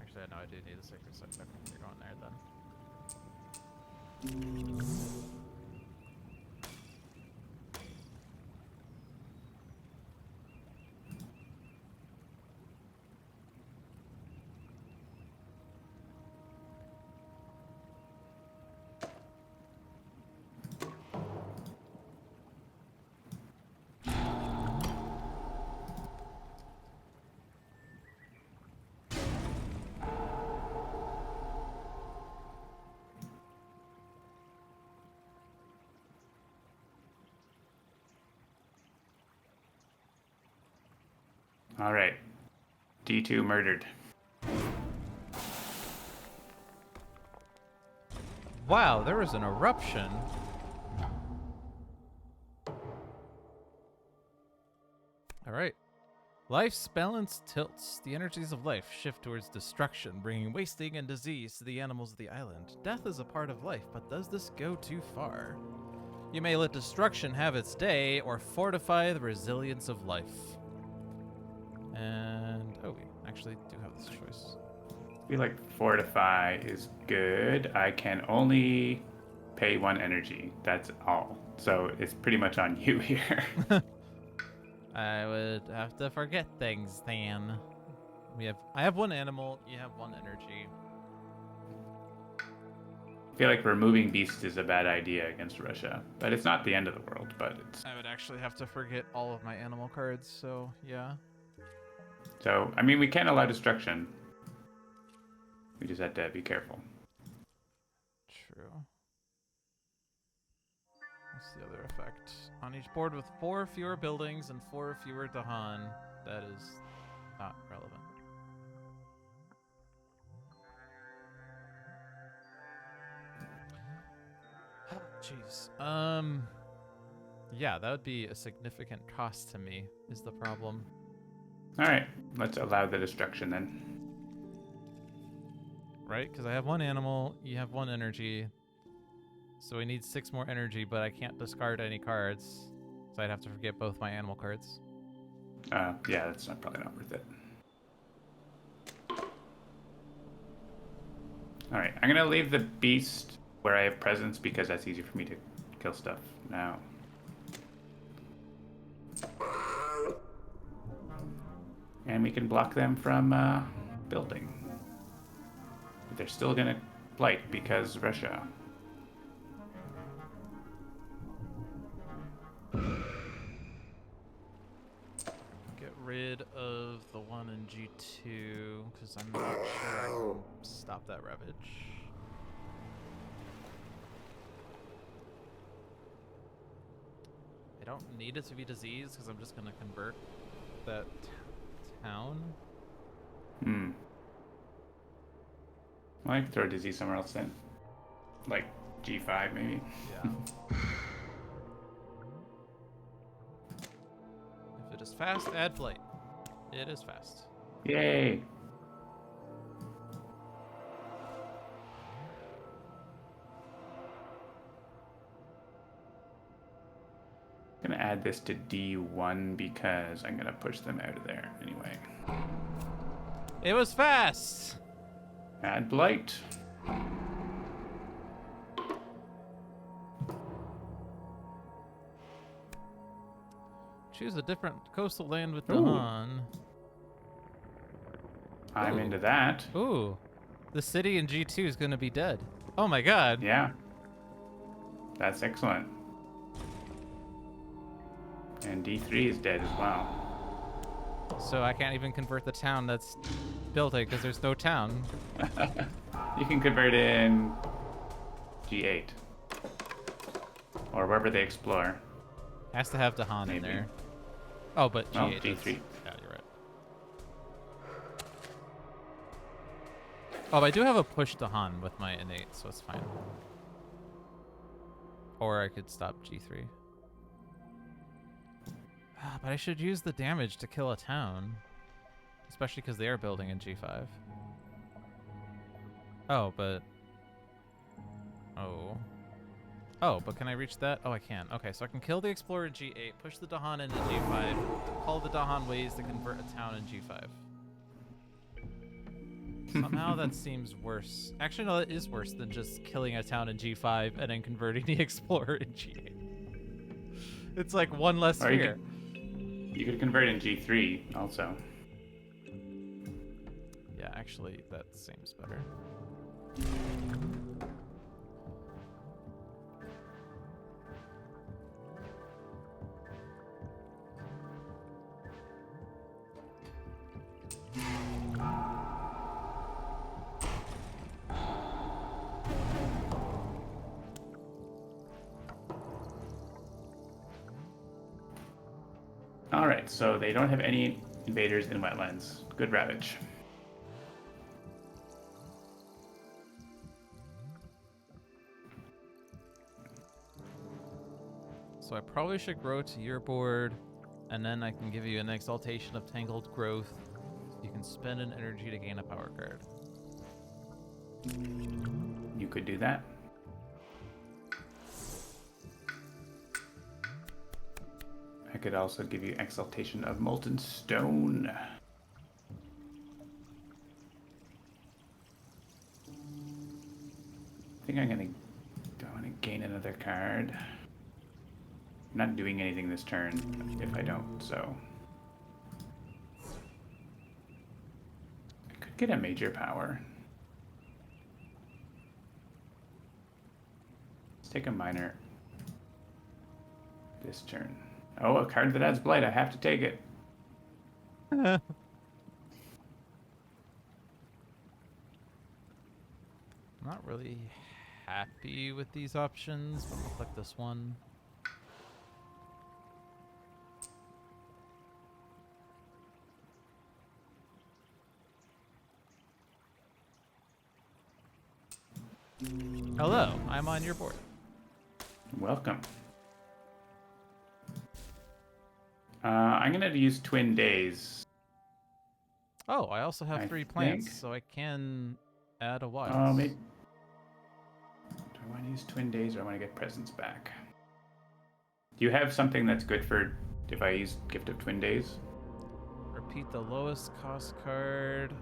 actually, no, I do need the Sacred Site. Okay, you're going there then. All right. D2 murdered. Wow, there was an eruption. All right. Life's balance tilts. The energies of life shift towards destruction, bringing wasting and disease to the animals of the island. Death is a part of life, but does this go too far? You may let destruction have its day, or fortify the resilience of life. And, oh, we actually do have this choice. I feel like Fortify is good. I can only pay 1 energy. That's all. So it's pretty much on you here. I would have to forget things, then. I have 1 animal, you have 1 energy. I feel like removing beasts is a bad idea against Russia, but it's not the end of the world. But it's I would actually have to forget all of my animal cards, so yeah. so. I mean, we can't allow destruction. We just have to be careful. True. What's the other effect? On each board with 4 fewer buildings and 4 fewer Dahan, that is not relevant. Jeez. Yeah, that would be a significant cost to me, is the problem. All right, let's allow the destruction then. right? Because I have one animal, you have one energy. So we need 6 more energy, but I can't discard any cards. So I'd have to forget both my animal cards. Yeah, that's probably not worth it. Alright, I'm gonna leave the beast where I have presence because that's easier for me to kill stuff now. And we can block them from building. But they're still gonna blight because Russia. Get rid of the one in G2 because I'm not sure I can stop that ravage. I don't need it to be diseased because I'm just going to convert that town. Well, I can throw a disease somewhere else then. Like G5 maybe. Yeah. If it is fast, add flight. It is fast. Yay! I'm gonna add this to D1 because I'm gonna push them out of there anyway. It was fast! Add blight. Choose a different coastal land with Ooh. Dahan. I'm Ooh. into that. Ooh. The city in G2 is going to be dead. Oh my god. Yeah. That's excellent. And D3 is dead as well. So I can't even convert the town that's building because there's no town. You can convert in G8. Or wherever they explore. Has to have Dahan in Maybe. there. Oh, but Oh, G8. G3. Yeah, you're right. Oh, but I do have a push Dahan with my innate, so it's fine. Or I could stop G3. But I should use the damage to kill a town. Especially because they are building in G5. Oh, but... Oh. Oh, but can I reach that? Oh, I can. Okay, so I can kill the Explorer in G8, push the Dahan into G5, call the Dahan ways to convert a town in G5. Somehow that seems worse. Actually, no, it is worse than just killing a town in G5 and then converting the Explorer in G8. It's like one less Or fear. you could convert in G3 also. Yeah, actually, that seems better. Alright, so they don't have any invaders in wetlands. Good ravage. So I probably should grow to your board, and then I can give you an Exaltation of Tangled Growth. You can spend an energy to gain a power card. You could do that. I could also give you Exaltation of Molten Stone. I think I'm gonna gain another card. I'm not doing anything this turn if I don't, so. I could get a major power. Let's take a minor this turn. Oh, a card that adds blight. I have to take it. I'm not really happy with these options, but I'll click this one. Hello, I'm on your board. Welcome. I'm going to use Twin Days. Oh, I also have I 3 plants, think. so I can Add a wild. Oh, maybe. Do I want to use Twin Days or I want to get presents back? Do you have something that's good for if I use Gift of Twin Days? Repeat the lowest cost card.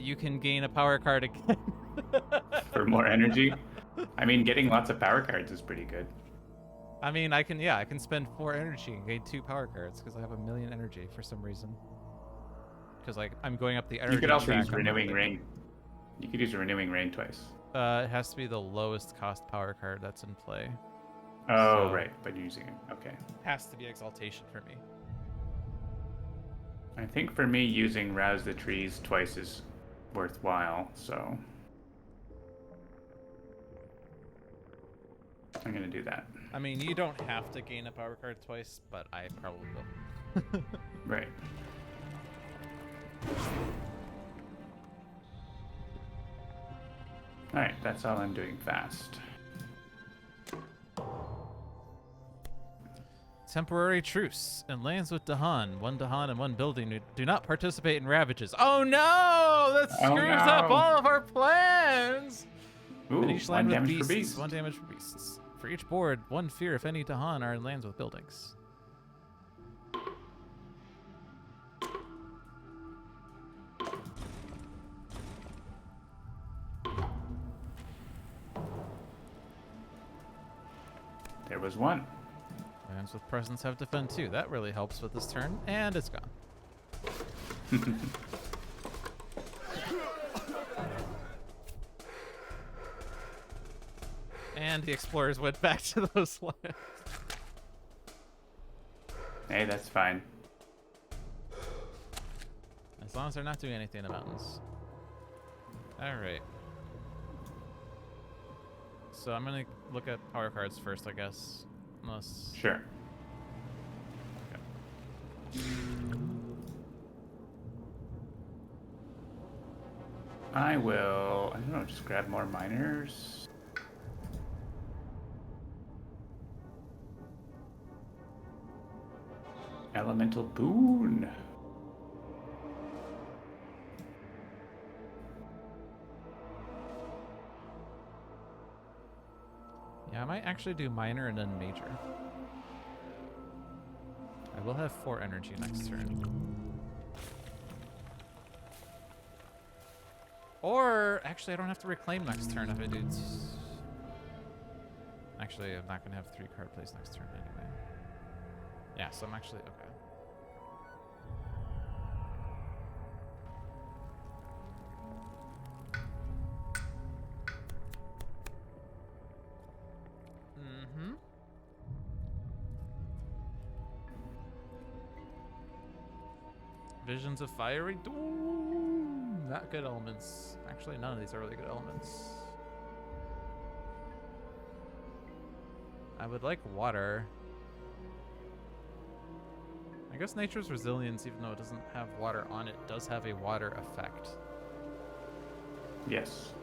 You can gain a power card again. For more energy? I mean, getting lots of power cards is pretty good. I mean, I can spend 4 energy and gain 2 power cards because I have 1,000,000 energy for some reason. Because like I'm going up the energy. You could also track use on Renewing the Rain. You could use Renewing Rain twice. It has to be the lowest cost power card that's in play. Oh, So- right, but you're using it. Okay. Has to be Exaltation for me. I think for me, using Rouse the Trees twice is worthwhile, so I'm gonna do that. I mean, you don't have to gain a power card twice, but I probably will. Right. Alright, that's all I'm doing fast. Temporary truce. In lands with Dahan, 1 Dahan and 1 building do not participate in ravages. Oh no! That Oh, screws up no. all of our plans! Ooh, And each 1 land with damage beasts, per beast. 1 damage for beasts. For each board, 1 fear if any Dahan are in lands with buildings. There was 1. Lands with presence have defend too. That really helps with this turn, and it's gone. And the explorers went back to those lands. Hey, that's fine. As long as they're not doing anything in the mountains. Alright. So I'm gonna look at power cards first, I guess. Unless... Sure. I will, I don't know, just grab more miners. Elemental Boon. Yeah, I might actually do minor and then major. I will have 4 energy next turn. Or, actually, I don't have to reclaim next turn if I do... Actually, I'm not going to have 3 card plays next turn anyway. Yeah, so I'm actually... Okay. Mm-hmm. Visions of Fiery Doom. Not good elements. Actually, none of these are really good elements. I would like water. I guess Nature's Resilience, even though it doesn't have water on it, does have a water effect. Yes.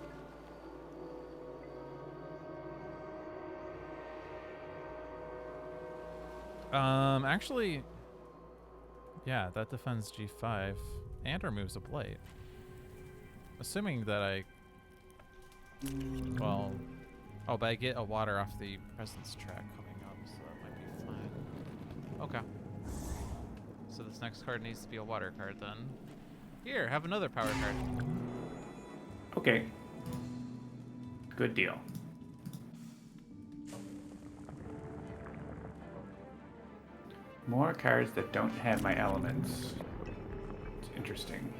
Actually, yeah, that defends G5 and removes a blight. Assuming that I, well, oh, but I get a water off the presence track coming up, so that might be fine. Okay. So this next card needs to be a water card then. Here, have another power card. Okay. Good deal. More cards that don't have my elements. It's interesting.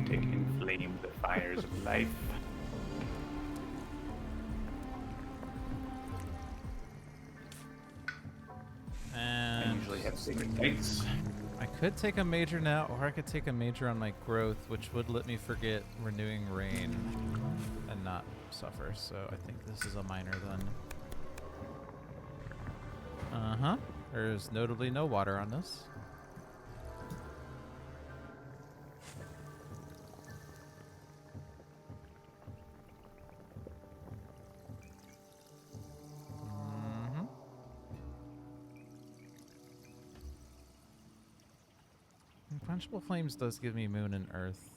To inflame the fires of life. I And usually have Sacred Knights. I could take a major now, or I could take a major on my growth, which would let me forget Renewing Rain and not suffer. So I think this is a minor then. Uh-huh. There's notably no water on this. Mm-hmm. Unquenchable Flames does give me Moon and Earth.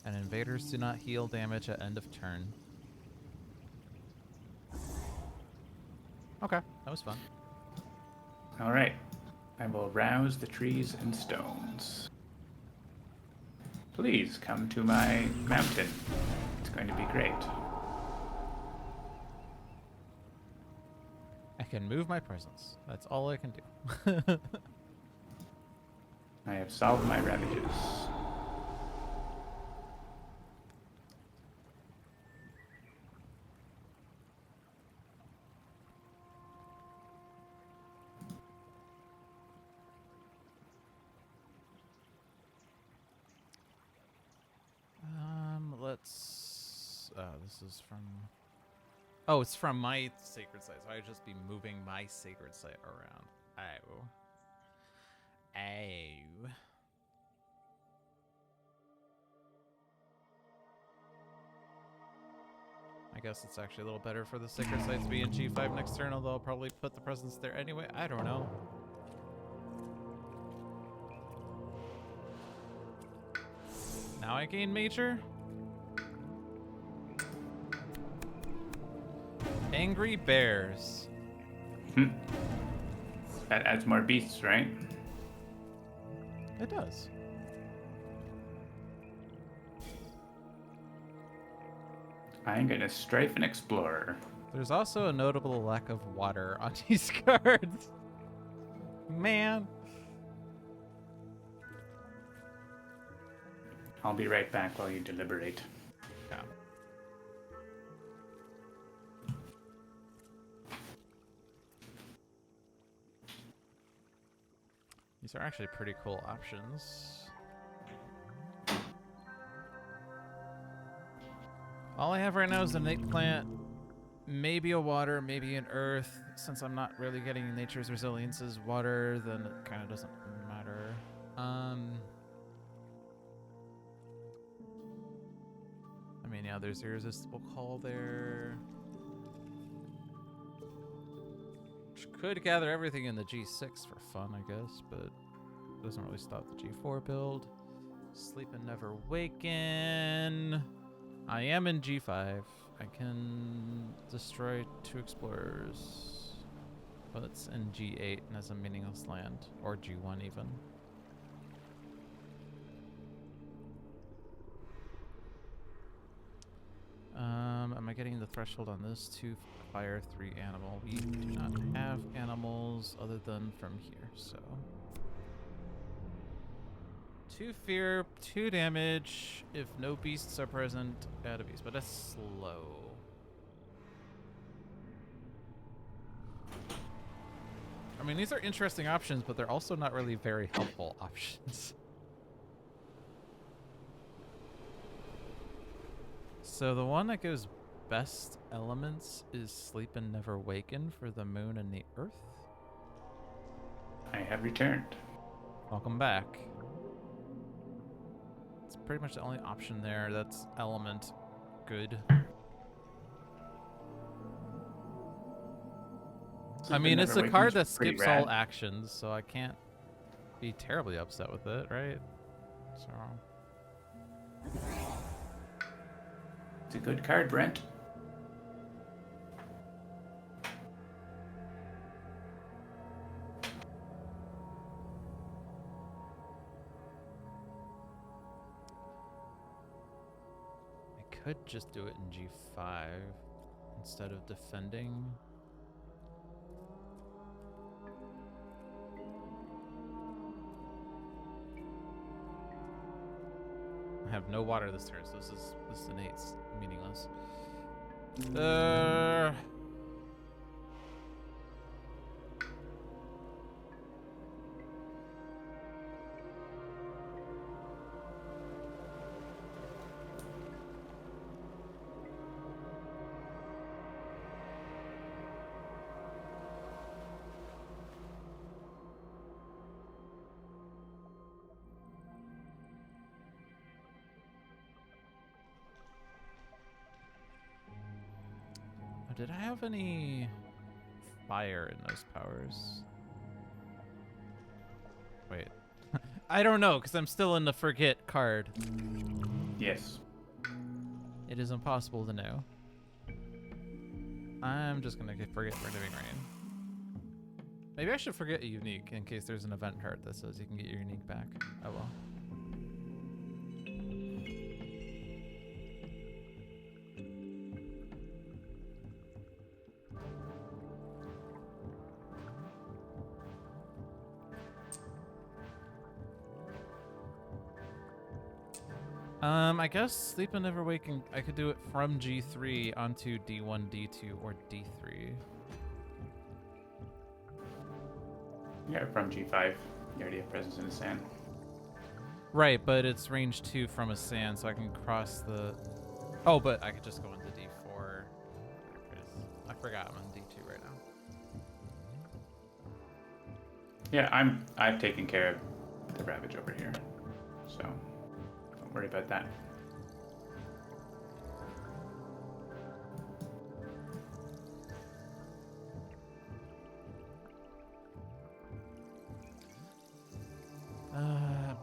And invaders do not heal damage at end of turn. Okay, that was fun. All right. I will rouse the trees and stones. Please come to my mountain. It's going to be great. I can move my presence. That's all I can do. I have solved my ravages. Let's. This is from. Oh, it's from my sacred site, so I'd just be moving my sacred site around. Oh. Oh. I guess it's actually a little better for the sacred site to be in G5 next turn, although I'll probably put the presence there anyway. I don't know. Now I gain Major? Angry Bears. That adds more beasts, right? It does. I'm gonna strafe and explore. There's also a notable lack of water on these cards. Man. I'll be right back while you deliberate. Yeah. These are actually pretty cool options. All I have right now is an innate plant, maybe a water, maybe an earth. Since I'm not really getting nature's resilience's water, then it kind of doesn't matter. I mean, yeah, there's irresistible call there. Which could gather everything in the G6 for fun, I guess, but it doesn't really stop the G4 build. Sleep and never waken. I am in G5. I can destroy 2 explorers. But it's in G8 and has a meaningless land. Or G1 even. Am I getting the threshold on this? 2 fire, 3 animal. We do not have animals other than from here, so. 2 fear, 2 damage. If no beasts are present, add a beast, but that's slow. I mean, these are interesting options, but they're also not really very helpful options. So the one that goes best elements is Sleep and Never Waken for the moon and the earth. I have returned. Welcome back. It's pretty much the only option there that's element good. I mean, it's a card that skips all actions, so I can't be terribly upset with it, right? So. It's a good card, Brent. I could just do it in G5 instead of defending. I have no water this turn, so this is innate's meaningless. Did I have any fire in those powers? Wait. I don't know, because I'm still in the forget card. Yes. It is impossible to know. I'm just going to forget Renewing Rain. Maybe I should forget a unique in case there's an event card that says you can get your unique back. Oh well. I guess Sleep and Never Waking, I could do it from G3 onto D1, D2, or D3. Yeah, from G5. You already have presence in the sand. Right, but it's range 2 from a sand, so I can cross the... Oh, but I could just go into D4. I forgot I'm on D2 right now. Yeah, I've taken care of the Ravage over here. So don't worry about that.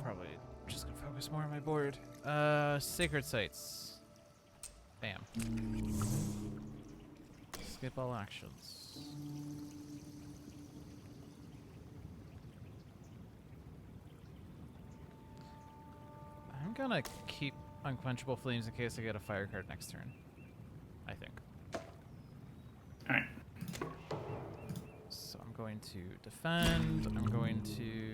Probably just gonna focus more on my board. Sacred Sites. Bam. Skip all actions. I'm gonna keep Unquenchable Flames in case I get a fire card next turn. I think. Alright. So I'm going to defend. I'm going to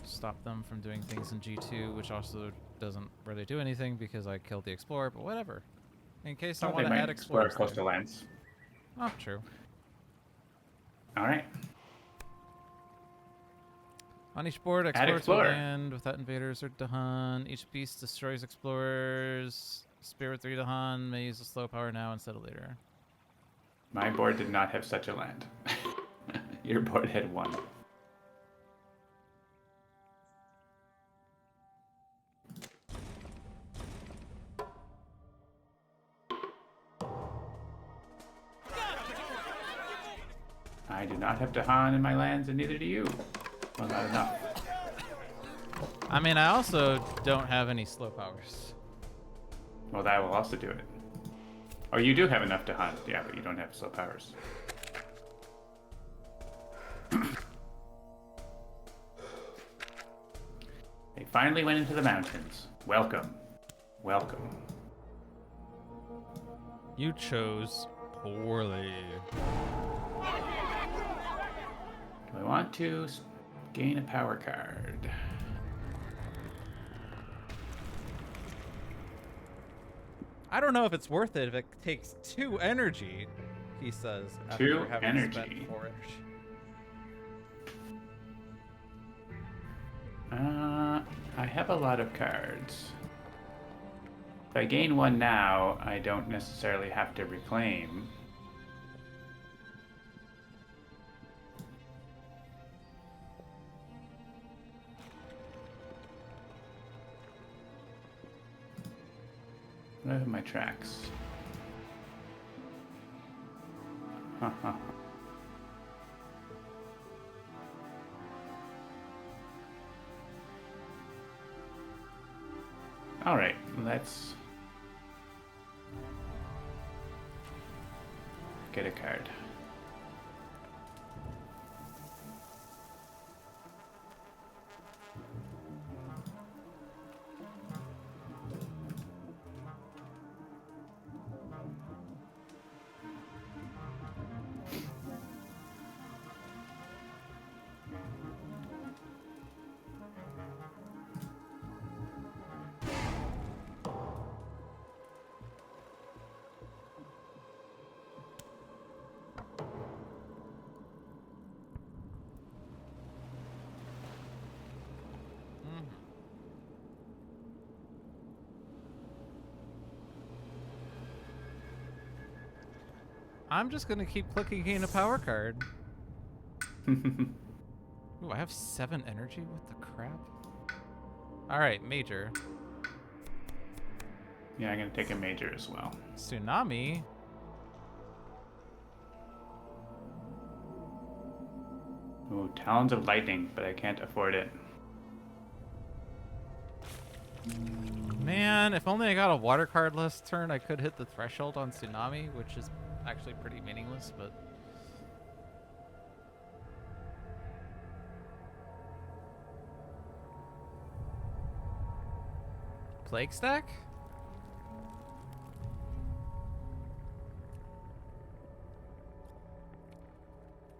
stop them from doing things in G2, which also doesn't really do anything because I killed the Explorer, but whatever. In case I want to add explore Explorers. coastal lands. Oh, true. Alright. On each board, Add explorers will Explorer. land without invaders or Dahan. Each beast destroys explorers. Spirit 3 Dahan may use a slow power now instead of later. My board did not have such a land. Your board had one. I do not have Dahan in my lands, and neither do you. Well, not enough. I mean, I also don't have any slow powers. Well, that will also do it. Oh, you do have enough to hunt, yeah, but you don't have slow powers. They finally went into the mountains. Welcome. Welcome. You chose poorly. Do I want to gain a power card? I don't know if it's worth it if it takes 2 energy, he says. After 2 having energy. Spent 4 energy. I have a lot of cards. If I gain 1 now, I don't necessarily have to reclaim. What are my tracks? All right, let's get a card. I'm just gonna keep clicking gain a power card. Ooh, I have 7 energy? What the crap? Alright, major. Yeah, I'm gonna take a major as well. Tsunami? Ooh, Talons of Lightning, but I can't afford it. Man, if only I got a water card last turn, I could hit the threshold on Tsunami, which is actually pretty meaningless, but... Plague Stack?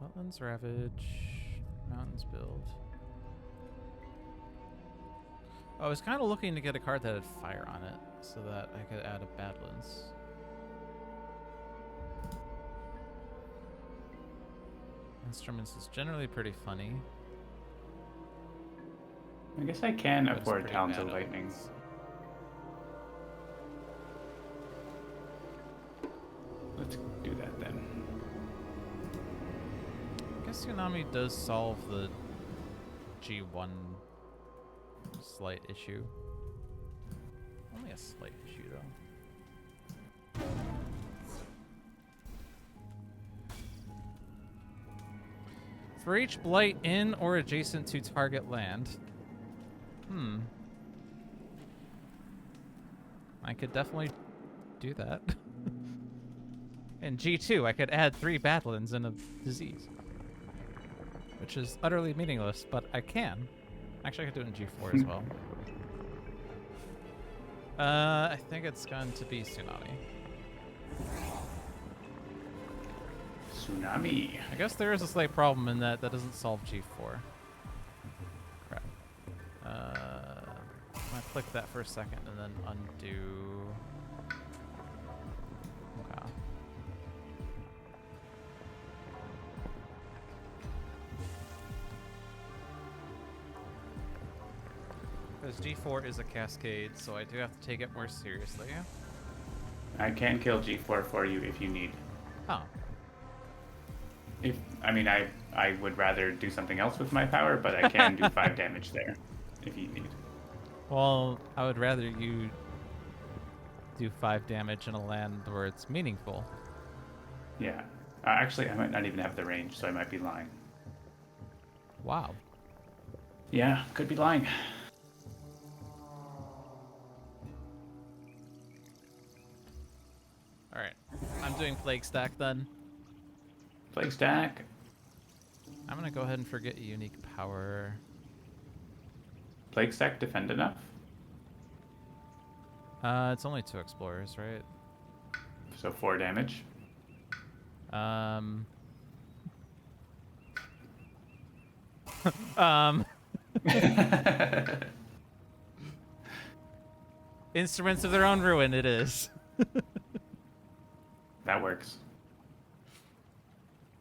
Wetlands Ravage, Mountains Build. Oh, I was kind of looking to get a card that had fire on it, so that I could add a Badlands. Instruments is generally pretty funny. I guess I can But it's afford pretty Talons bad of Lightning. elements. Let's do that then. I guess Tsunami does solve the G1 slight issue. Only a slight issue, though. For each blight in or adjacent to target land. I could definitely do that. In G2, I could add 3 Badlands and a disease. Which is utterly meaningless, but I can. Actually, I could do it in G4 as well. I think it's going to be Tsunami. Tsunami. I guess there is a slight problem in that that doesn't solve G4. Crap. I'm gonna click that for a second and then undo. Okay. Because G4 is a cascade, so I do have to take it more seriously. I can kill G4 for you if you need. Oh. I would rather do something else with my power, but I can do 5 damage there if you need. Well, I would rather you do 5 damage in a land where it's meaningful. Yeah. Actually, I might not even have the range, so I might be lying. Wow. Yeah, could be lying. Alright. I'm doing Plague Stack then. Plague Stack. I'm gonna go ahead and forget unique power. Plague Stack defend enough? It's only 2 explorers, right? So 4 damage. Um, Instruments of their own ruin, it is. That works.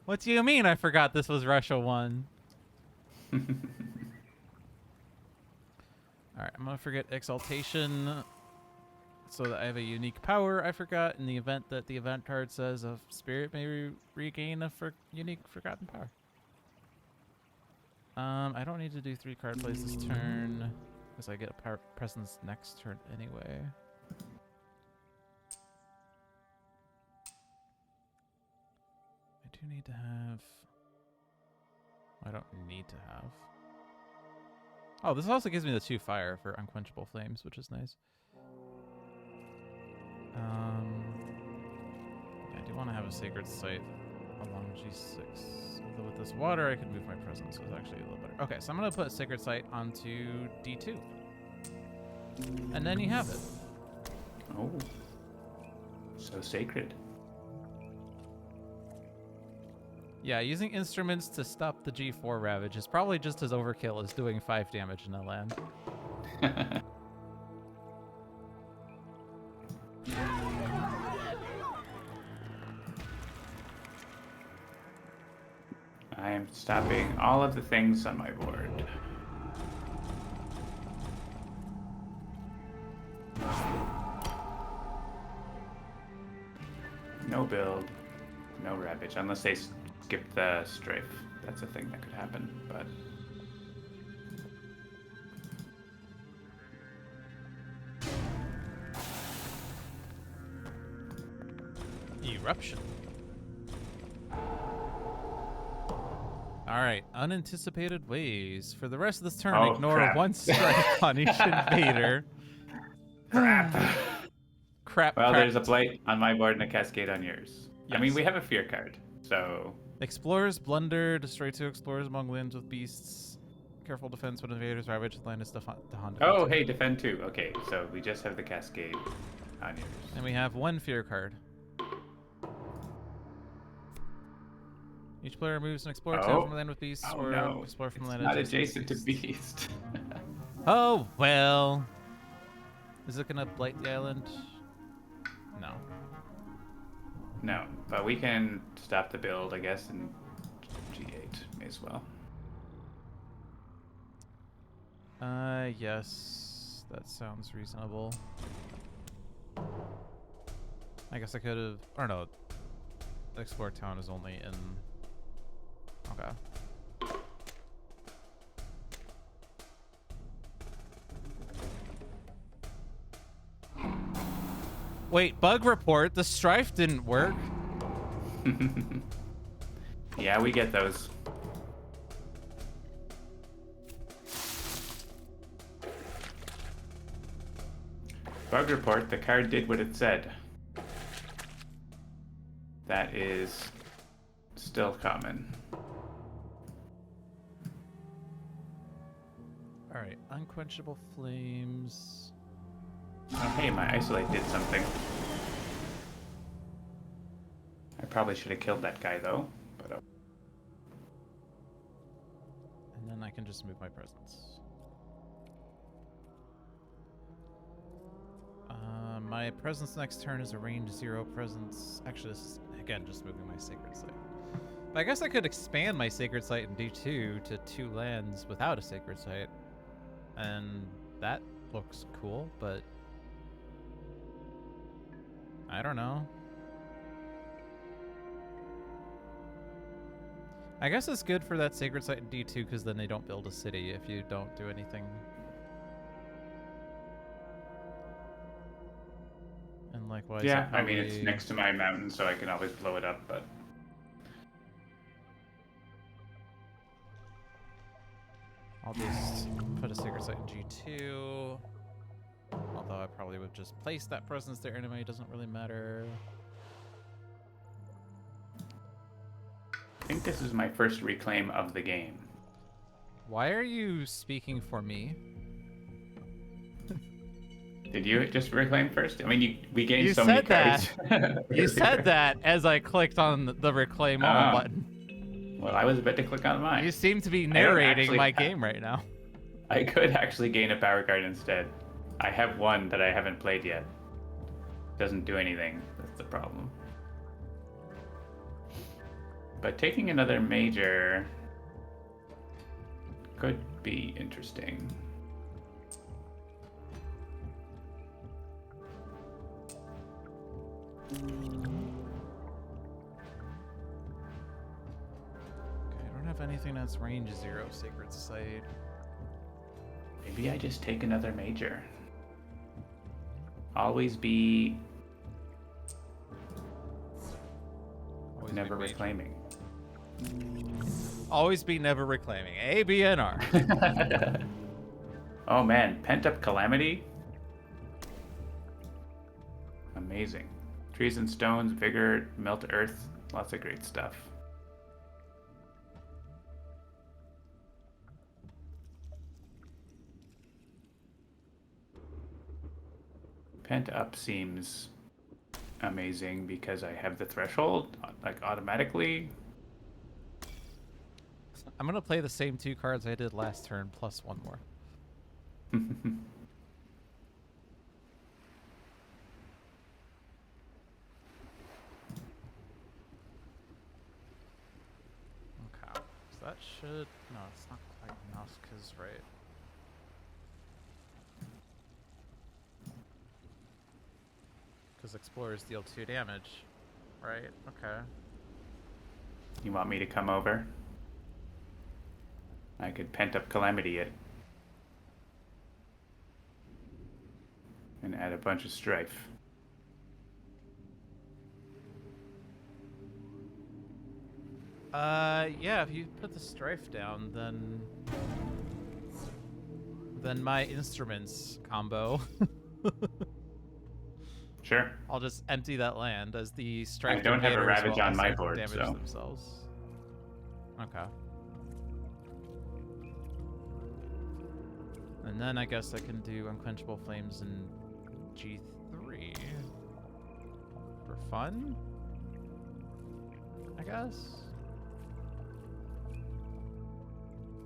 What do you mean I forgot this was Russia 1? Alright, I'm gonna forget Exaltation so that I have a unique power I forgot in the event that the event card says a spirit may regain a unique forgotten power. I don't need to do 3 card plays this turn because I get a presence next turn anyway. I do need to have... I don't need to have... Oh, this also gives me the 2 fire for Unquenchable Flames, which is nice. I do want to have a Sacred Site along G6. Although with this water, I could move my presence, so it's actually a little better. Okay, so I'm going to put Sacred Site onto D2. And then you have it. Oh. So sacred. Yeah, using instruments to stop the G4 Ravage is probably just as overkill as doing 5 damage in a land. I am stopping all of the things on my board. No build, no Ravage, unless they skip the strafe. That's a thing that could happen, but... Eruption. Alright, unanticipated ways. For the rest of this turn, Oh, ignore crap. one strike on each invader. Crap. Crap, Well, crap. there's a blight on my board and a cascade on yours. I mean, Yes. we have a fear card, so... Explorers blunder, destroy 2 explorers among lands with beasts. Careful defense when invaders ravage land is Honda. Oh, hey, defend 2. Okay, so we just have the cascade on yours. And we have 1 fear card. Each player moves an explorer town from land with beasts Oh, or no. explore from It's land not adjacent to beasts. beast. Oh, well. Is it gonna blight the island? No. No, but we can stop the build, I guess, in G8. May as well. Yes. That sounds reasonable. I guess I could have... Or no. Explore town is only in... Okay. Wait, bug report. The strife didn't work. Yeah, we get those. Bug report, the card did what it said. That is still common. Alright, unquenchable flames. Oh, hey, my isolate did something. I probably should have killed that guy, though. But And then I can just move my presence. My presence next turn is a range 0 presence. Actually, this is, again, just moving my sacred site. But I guess I could expand my sacred site in D2 to 2 lands without a sacred site. And that looks cool, but I don't know. I guess it's good for that sacred site in D2 because then they don't build a city if you don't do anything. And likewise, yeah, I mean, it's next to my mountain, so I can always blow it up, but... I'll just put a sacred site in G2. Although I probably would just place that presence there anyway, it doesn't really matter. I think this is my first reclaim of the game. Why are you speaking for me? Did you just reclaim first? I mean, we gained You so many said that. cards. You said that as I clicked on the reclaim all Oh. button. Well, I was about to click on mine. You seem to be don't narrating actually my have- game right now. I could actually gain a power card instead. I have one that I haven't played yet. Doesn't do anything. That's the problem. But taking another major could be interesting. Okay, I don't have anything that's range 0 sacred site. Maybe I just take another major. Always be Always never be major. reclaiming. Always be never reclaiming. ABNR. Oh man, pent up calamity. Amazing. Trees and stones, vigor, melt earth, lots of great stuff. Pent up seems amazing because I have the threshold, like automatically. I'm gonna play the same 2 cards I did last turn plus 1 more. Okay, so that should... No, it's not quite enough, because, right... Because explorers deal 2 damage, right? Okay. You want me to come over? I could pent up calamity it. And add a bunch of strife. Yeah, if you put the strife down, then my instruments combo. Sure. I'll just empty that land as the I strifed don't have a invaders will Ravage on my also board, damage so. themselves. Okay. And then I guess I can do Unquenchable Flames in G3 for fun, I guess.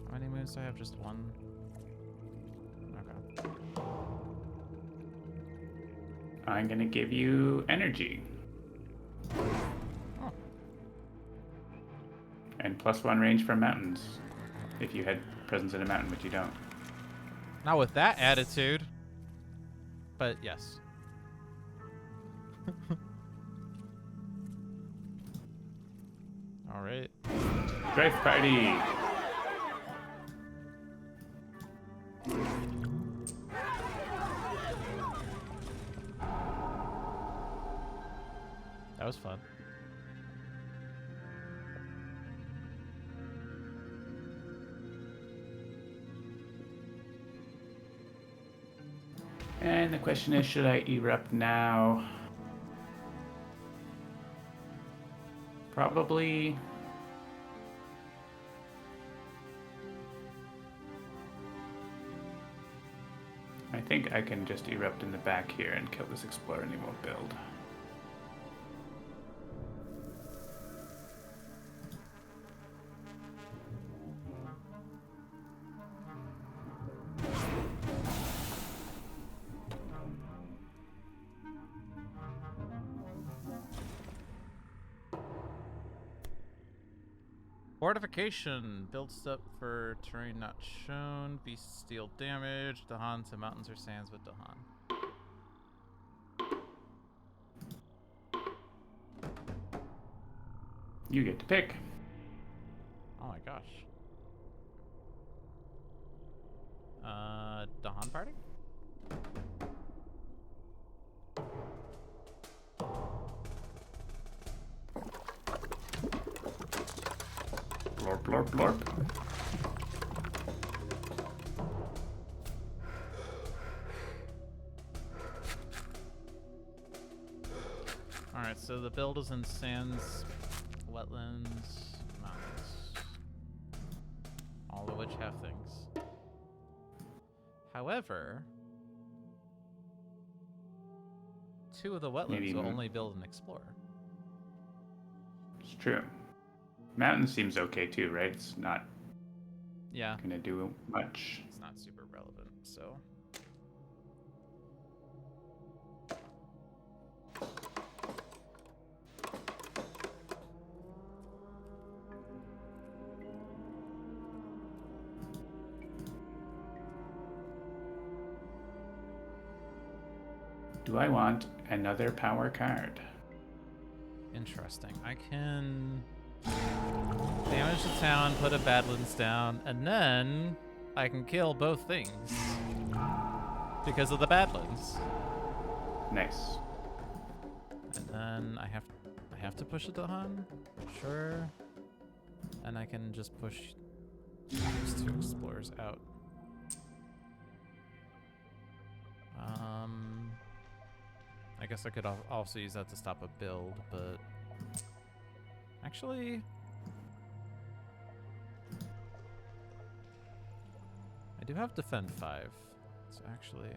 How many moves do I have? Just one? Okay. I'm gonna give you energy. Oh. And +1 range from mountains. If you had presence in a mountain, which you don't. Not with that attitude. But yes. Alright. Strife party! That was fun. And the question is, should I erupt now? Probably. I think I can just erupt in the back here and kill this explorer and he won't build. Fortification builds up for terrain not shown. Beasts deal damage. Dahan to mountains or sands with Dahan. You get to pick. Oh my gosh. Dahan party? Blorp, blorp, blorp. Alright, so the build is in sands, wetlands, mountains. All of which have things. However, 2 of the wetlands Maybe will only build an explorer. It's true. Mountain seems okay too, right? It's not Yeah, gonna do much. it's not super relevant, so. Do I want another power card? Interesting. I can damage the town, put a Badlands down, and then I can kill both things because of the Badlands. Nice. And then I have to push a Dahan, sure. And I can just push these 2 explorers out. I guess I could also use that to stop a build, but actually, I do have defend 5. So actually,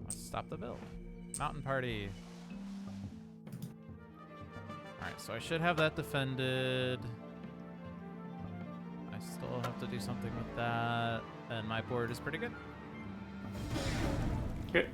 let's stop the build. Mountain party. Alright, so I should have that defended. I still have to do something with that, and my board is pretty good. Good.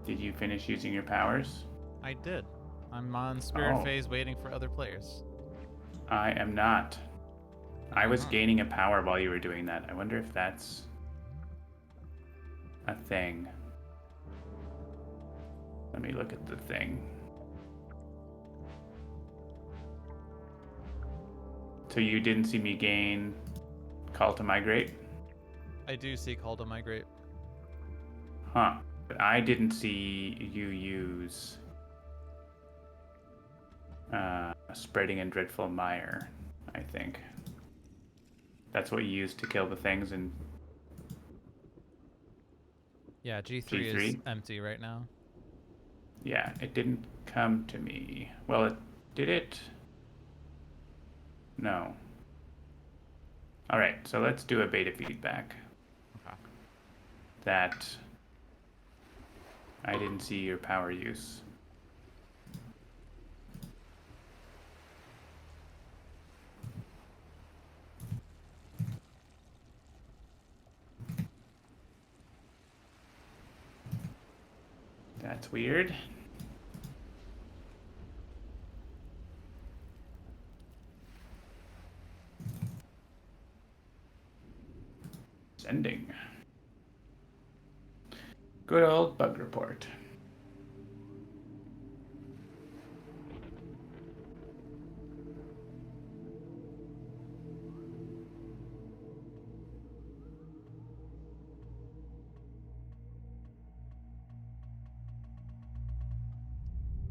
Did you finish using your powers? I did. I'm on spirit Oh. phase waiting for other players. I am not. I was gaining a power while you were doing that. I wonder if that's a thing. Let me look at the thing. So you didn't see me gain Call to Migrate? I do see Call to Migrate. Huh. But I didn't see you use Spreading and Dreadful Mire, I think. That's what you used to kill the things in Yeah, G3 is G3? empty right now. Yeah, it didn't come to me. Well, did it? No. All right, so let's do a beta feedback. Okay. That I didn't see your power use. That's weird. Sending. Good old bug report.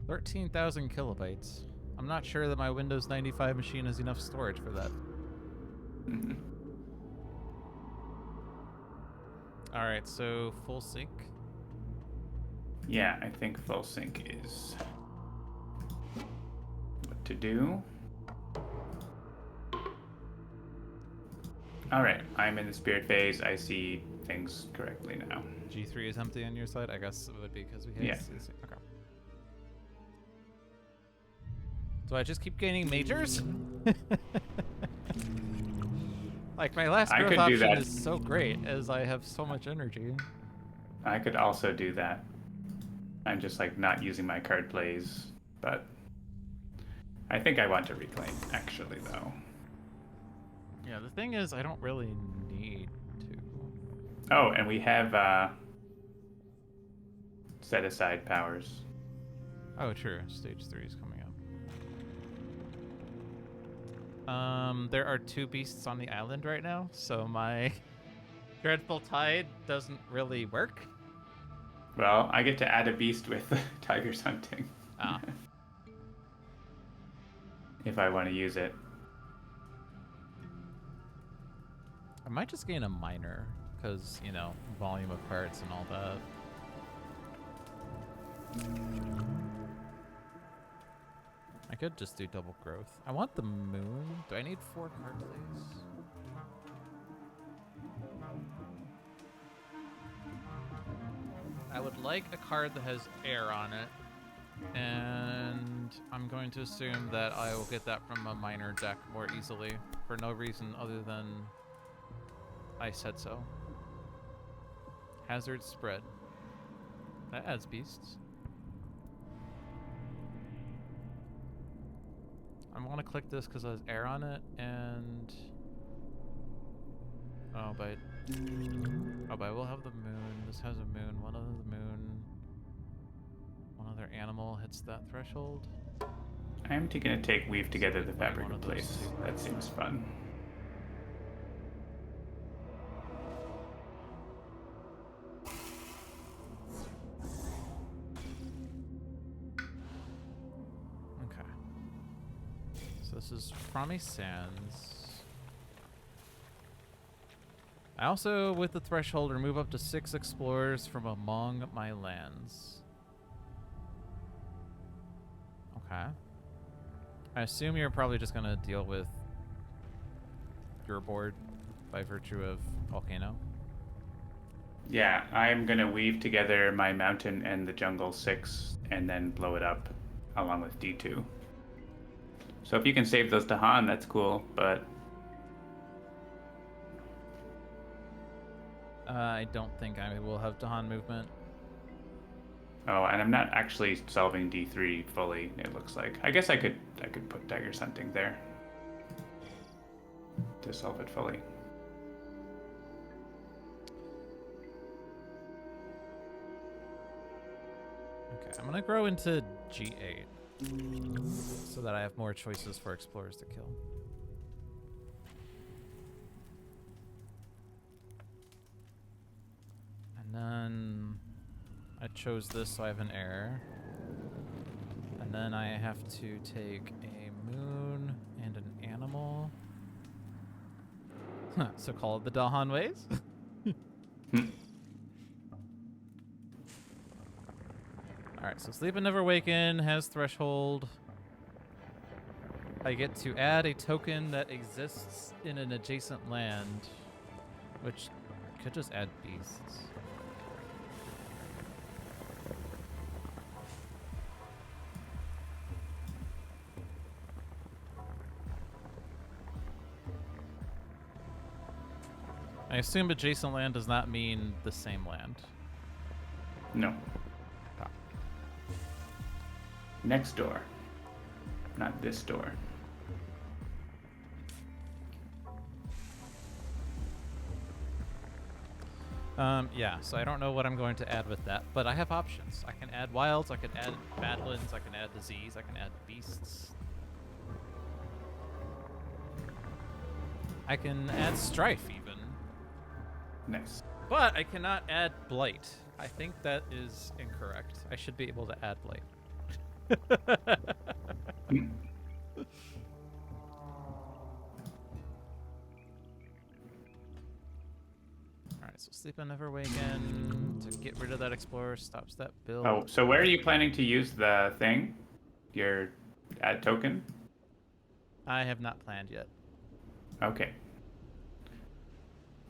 $13,000 kilobytes. I'm not sure that my Windows 95 machine has enough storage for that. All right, so full sync. Yeah, I think full sync is what to do. All right, I'm in the spirit phase. I see things correctly now. G3 is empty on your side. I guess it would be because we had Yeah. Okay. Do I just keep gaining majors? Like my last I growth could do option that. is so great as I have so much energy. I could also do that. I'm just like not using my card plays, but I think I want to reclaim actually though. Yeah, the thing is I don't really need to. Oh, and we have set aside powers. Oh, true. Stage 3 is coming up. There are 2 beasts on the island right now, so my Dreadful Tide doesn't really work. Well, I get to add a beast with Tiger's Hunting. Ah. If I want to use it. I might just gain a minor, because, you know, volume of cards and all that. I could just do double growth. I want the moon. Do I need 4 card plays? I would like a card that has air on it. And I'm going to assume that I will get that from a minor deck more easily for no reason other than I said so. Hazard spread. That adds beasts. I want to click this because it has air on it, and oh, but I will have the moon. This has a moon. One other moon. One other animal hits that threshold. I'm going to take Weave Together the Play Fabric one of of those Place. two. That seems fun. Okay. So this is Promi Sands. I also, with the threshold, remove up to 6 explorers from among my lands. Okay. I assume you're probably just going to deal with your board by virtue of Volcano. Yeah, I'm going to weave together my mountain and the jungle 6 and then blow it up along with D2. So if you can save those to Han, that's cool, but I don't think I will have Dahan movement. oh, and I'm not actually solving D3 fully, it looks like. I guess I could put Tiger's Hunting there to solve it fully. Okay, I'm gonna grow into G8 so that I have more choices for explorers to kill. And then I chose this, so I have an error. And then I have to take a moon and an animal. So call it the Dahan ways. Alright, so Sleep and Never Waken has threshold. I get to add a token that exists in an adjacent land, which could just add beasts. I assume adjacent land does not mean the same land. No. Ah. Next door. Not this door. Yeah, so I don't know what I'm going to add with that, but I have options. I can add wilds, I can add badlands, I can add disease, I can add beasts. I can add strife even. Nice. But I cannot add blight. I think that is incorrect. I should be able to add blight. Alright, so Sleep and Never Waken to get rid of that explorer stops that build. Oh, so where are you planning to use the thing? Your add token? I have not planned yet. Okay.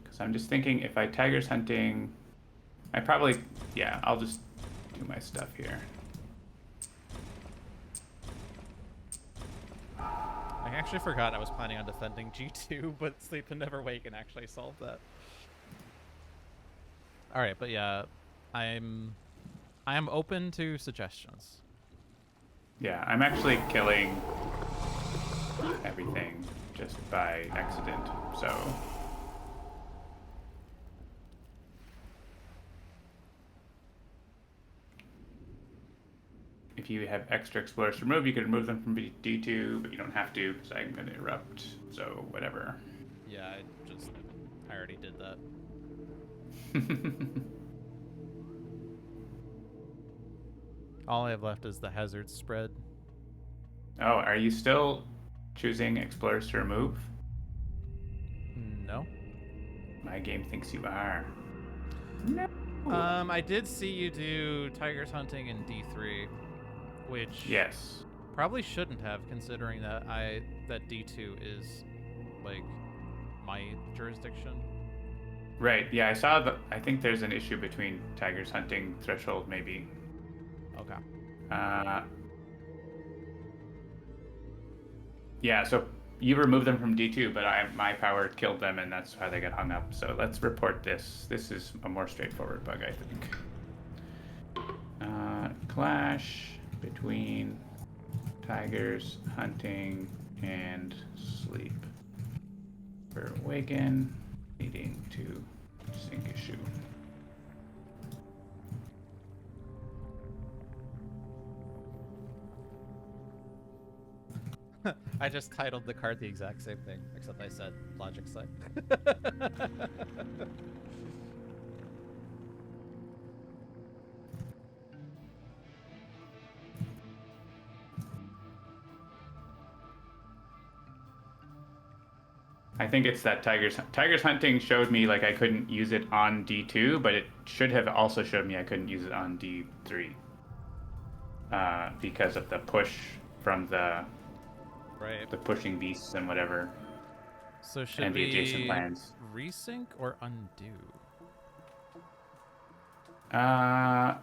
Because I'm just thinking if I Tigers Hunting, I probably, yeah, I'll just do my stuff here. I actually forgot I was planning on defending G2, but Sleep and Never Waken actually solved that. Alright, but yeah, I am open to suggestions. Yeah, I'm actually killing everything just by accident, so. If you have extra explorers to remove, you can remove them from D2, but you don't have to because I'm going to erupt, so whatever. Yeah, I already did that. All I have left is the hazard spread. Oh, are you still choosing explorers to remove? No. My game thinks you are. No. I did see you do Tigers Hunting in D3, which Yes. probably shouldn't have, considering that that D2 is like my jurisdiction. Right. Yeah, I saw that. I think there's an issue between Tigers Hunting threshold, maybe. Okay. Yeah. So you removed them from D2, but my power killed them, and that's how they got hung up. So let's report this. This is a more straightforward bug, I think. Clash between Tigers Hunting and Sleep. We're Awaken, leading to sync issue. I just titled the card the exact same thing, except I said logic side. I think it's that Tigers Hunting showed me like I couldn't use it on D2, but it should have also showed me I couldn't use it on D3 because of the push from the pushing beasts and whatever. So should and the adjacent we lands. resync or undo? I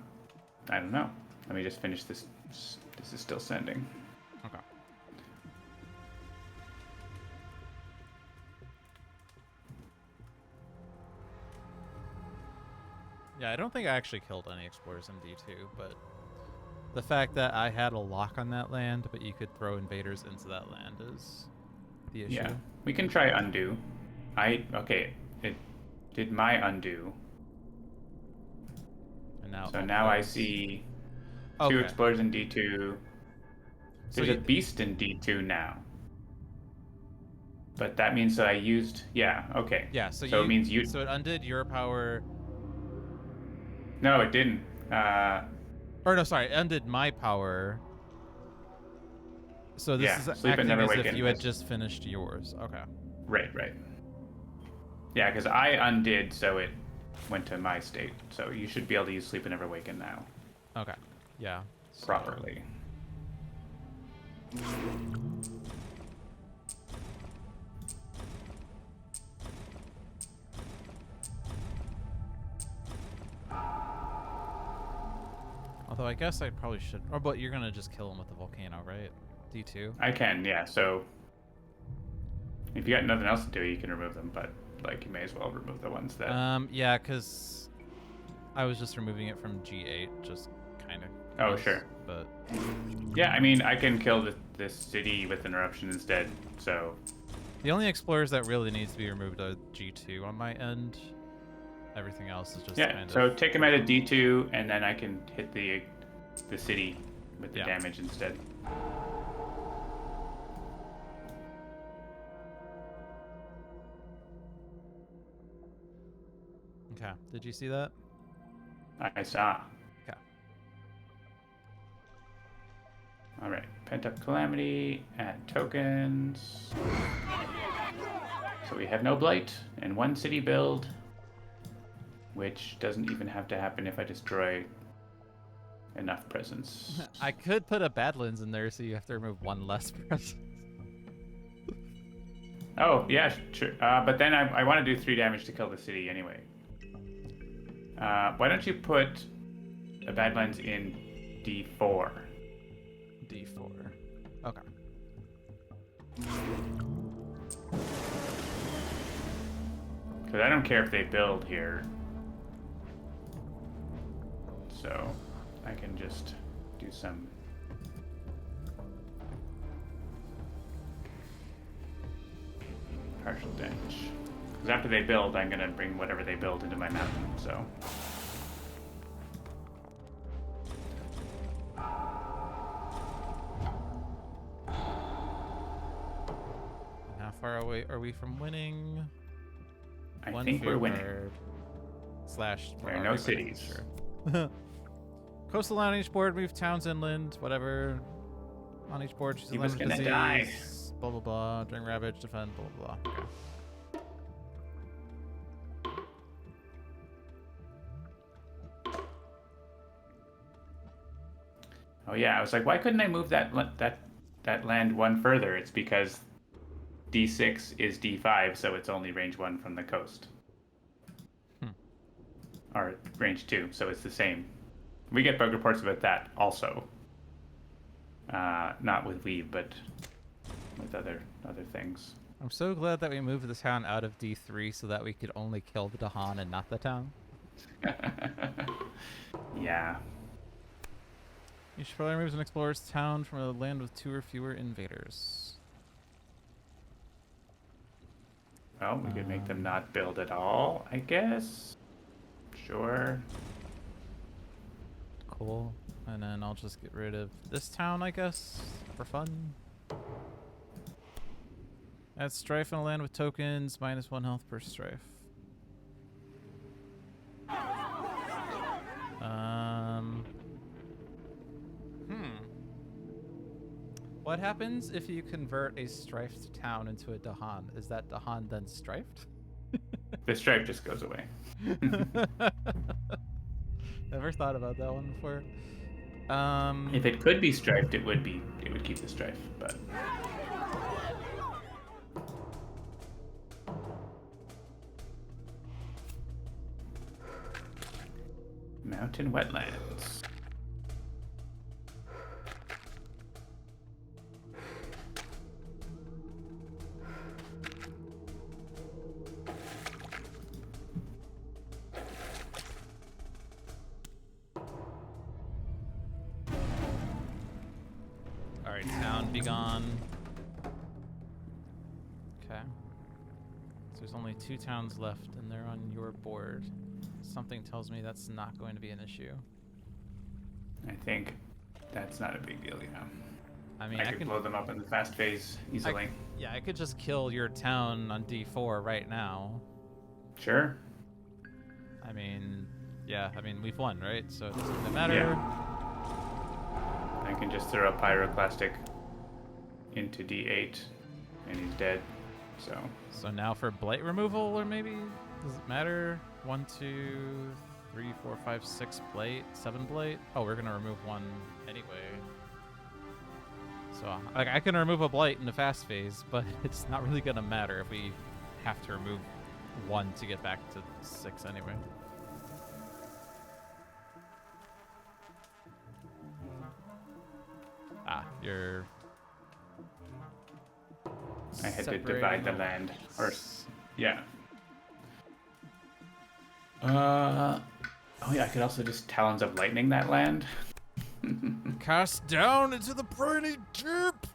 don't know. Let me just finish this. This is still sending. Okay. Yeah, I don't think I actually killed any explorers in D2, but the fact that I had a lock on that land, but you could throw invaders into that land is the issue. Yeah, we can try undo. Okay, it did my undo. And now So now I see 2 Okay. explorers in D2. So There's a beast in D2 now. But that means that I used... Yeah, okay. yeah, so So it means you... so it undid your power. No, it didn't. Or no, sorry, it undid my power. So this Yeah, is sleep and acting never as if waken. you had just finished yours. Okay. Right, right. Yeah, because I undid, so it went to my state. So you should be able to use sleep and never waken now. Okay. Yeah. So... Properly. Although I guess I probably should. Oh, but you're gonna just kill him with the volcano, right? D2. I can, yeah. So if you got nothing else to do, you can remove them. But like, you may as well remove the ones that. Yeah, because I was just removing it from G8, just kind of. Oh, sure. But yeah, I mean, I can kill this city with an eruption instead. So the only explorers that really needs to be removed are G2 on my end. Everything else is just kind so of... take him at a D2, and then I can hit the city with the Yeah. damage instead. Okay. Did you see that? I saw. Okay. All right, pent up calamity, add tokens. So we have no blight and 1 city build, which doesn't even have to happen if I destroy enough presence. I could put a Badlands in there so you have to remove 1 less presence. Oh, yeah, sure. But then I want to do 3 damage to kill the city anyway. Why don't you put a Badlands in D4? D4. Okay. Because I don't care if they build here. So I can just do some... partial damage. Because after they build, I'm going to bring whatever they build into my mountain, so... How far away are we from winning? I think we're winning. Slash... There are no cities. Sure. Coastal on each board, move towns inland, whatever. On each board, choose a He was land gonna disease, die. blah blah blah, during ravage, defend, blah blah blah. Okay. Oh yeah, I was like, why couldn't I move that land 1 further? It's because D6 is D5, so it's only range 1 from the coast. Or range 2, so it's the same. We get bug reports about that also. Not with Weave, but with other things. I'm so glad that we moved the town out of D3 so that we could only kill the Dahan and not the town. Yeah. You should probably remove an explorer's town from a land with 2 or fewer invaders. Well, we could make them not build at all, I guess. Sure. Cool. And then I'll just get rid of this town, I guess, for fun. Add strife on a land with tokens, -1 health per strife. What happens if you convert a strifed town into a Dahan? Is that Dahan then strifed? The stripe just goes away. Never thought about that one before. If it could be striped, it would keep the strife, but mountain wetlands. Alright, town be gone. Okay. So there's only 2 towns left, and they're on your board. Something tells me that's not going to be an issue. I think That's not a big deal, yeah. I mean, I I could can. blow them up in the fast phase easily. Yeah, I could just kill your town on D4 right now. Sure. I mean, yeah. I mean, we've won, right? So it doesn't really matter. Yeah. I can just throw a pyroclastic into D8, and he's dead. So now for blight removal, or maybe does it matter? 1, 2, 3, 4, 5, 6 blight, 7 blight. Oh, we're gonna remove one anyway. So like I can remove a blight in the fast phase, but it's not really gonna matter if we have to remove one to get back to 6 anyway. Ah, you're. I had to divide the land. Or, yeah. Oh yeah, I could also just Talons of Lightning that land. Cast down into the briny deep.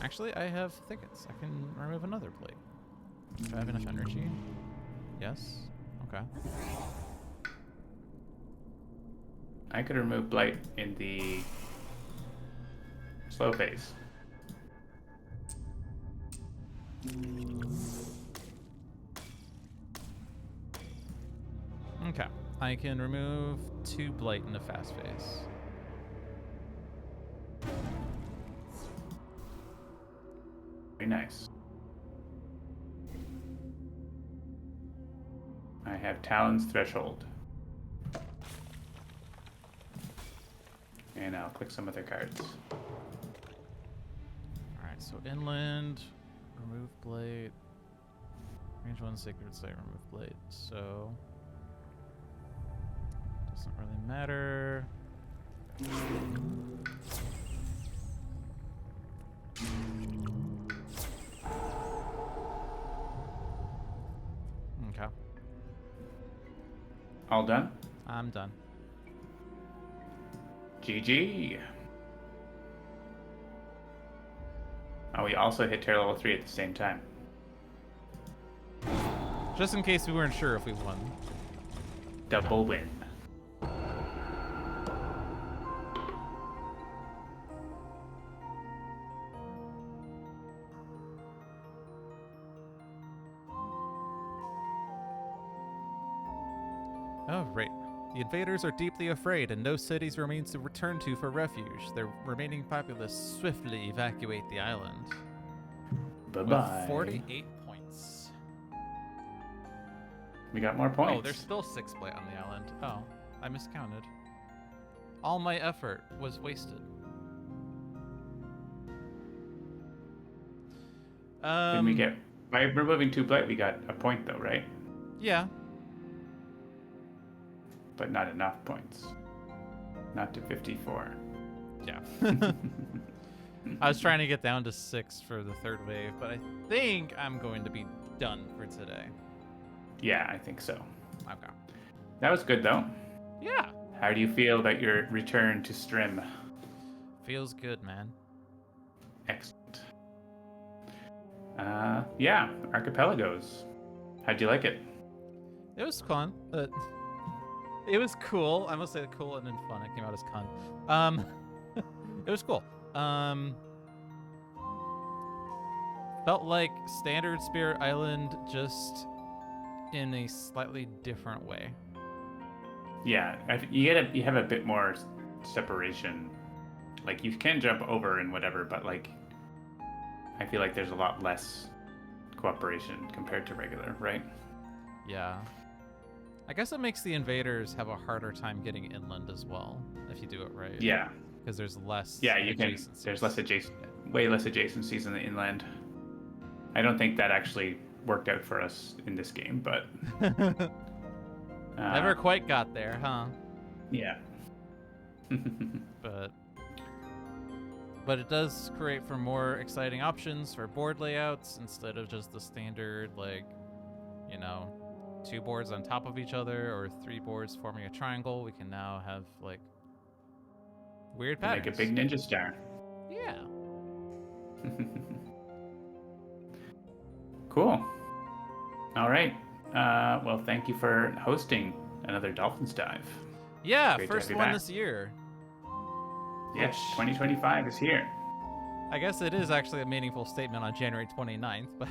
Actually, I have thickets. I can remove another blade. Do I have enough energy? Yes. Okay. I could remove Blight in the slow phase. Okay. I can remove 2 blight in the fast phase. Very nice. I have Talon's Threshold. And I'll click some other cards. Alright, so inland, remove blade. Range 1 sacred site, remove blade. So doesn't really matter. Okay. All done? I'm done. GG. Oh, we also hit tier level 3 at the same time. Just in case we weren't sure if we won. Double win. Oh, right. The invaders are deeply afraid, and no cities remains to return to for refuge. Their remaining populace swiftly evacuate the island. Bye-bye. With 48 points. We got more points. Oh, there's still 6 blight on the island. Oh, I miscounted. All my effort was wasted. Didn't we get... By removing 2 blight, we got a point though, right? Yeah. But not enough points. Not to 54. Yeah. I was trying to get down to 6 for the third wave, but I think I'm going to be done for today. Yeah, I think so. Okay. That was good though. Yeah. How do you feel about your return to Strim? Feels good, man. Excellent. Yeah, Archipelagos. How'd you like it? It was fun, but it was cool. I must say cool and then fun. It came out as con. It was cool. Felt like standard Spirit Island, just in a slightly different way. Yeah, you have a bit more separation. Like you can jump over and whatever, but like I feel like there's a lot less cooperation compared to regular, right? Yeah. I guess it makes the invaders have a harder time getting inland as well, if you do it right. Yeah. Because there's less. Yeah, you can. adjacencies. There's way less adjacencies in the inland. I don't think that actually worked out for us in this game, but Never quite got there, huh? Yeah. But it does create for more exciting options for board layouts instead of just the standard, like, 2 boards on top of each other or 3 boards forming a triangle. We can now have like weird patterns. Make a big ninja star. Yeah. Cool. All right. Well, thank you for hosting another Dolphins dive. Yeah, Great to first have you one back. this year. Yes, Which 2025 is here. I guess it is actually a meaningful statement on January 29th, but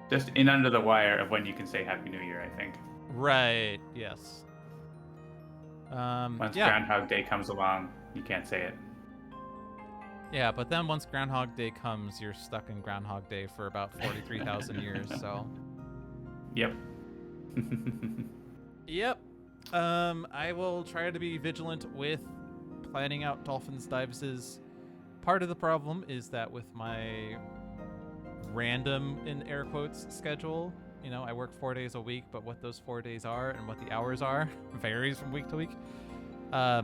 Just in under the wire of when you can say Happy New Year, I think. right, yes. Once Yeah, Groundhog Day comes along, you can't say it. yeah, but then once Groundhog Day comes, you're stuck in Groundhog Day for about 43,000 years, so. Yep. Yep. I will try to be vigilant with planning out Dolphins dives. Part of the problem is that with my random, in air quotes, schedule, you know, I work 4 days a week, but what those 4 days are and what the hours are varies from week to week. I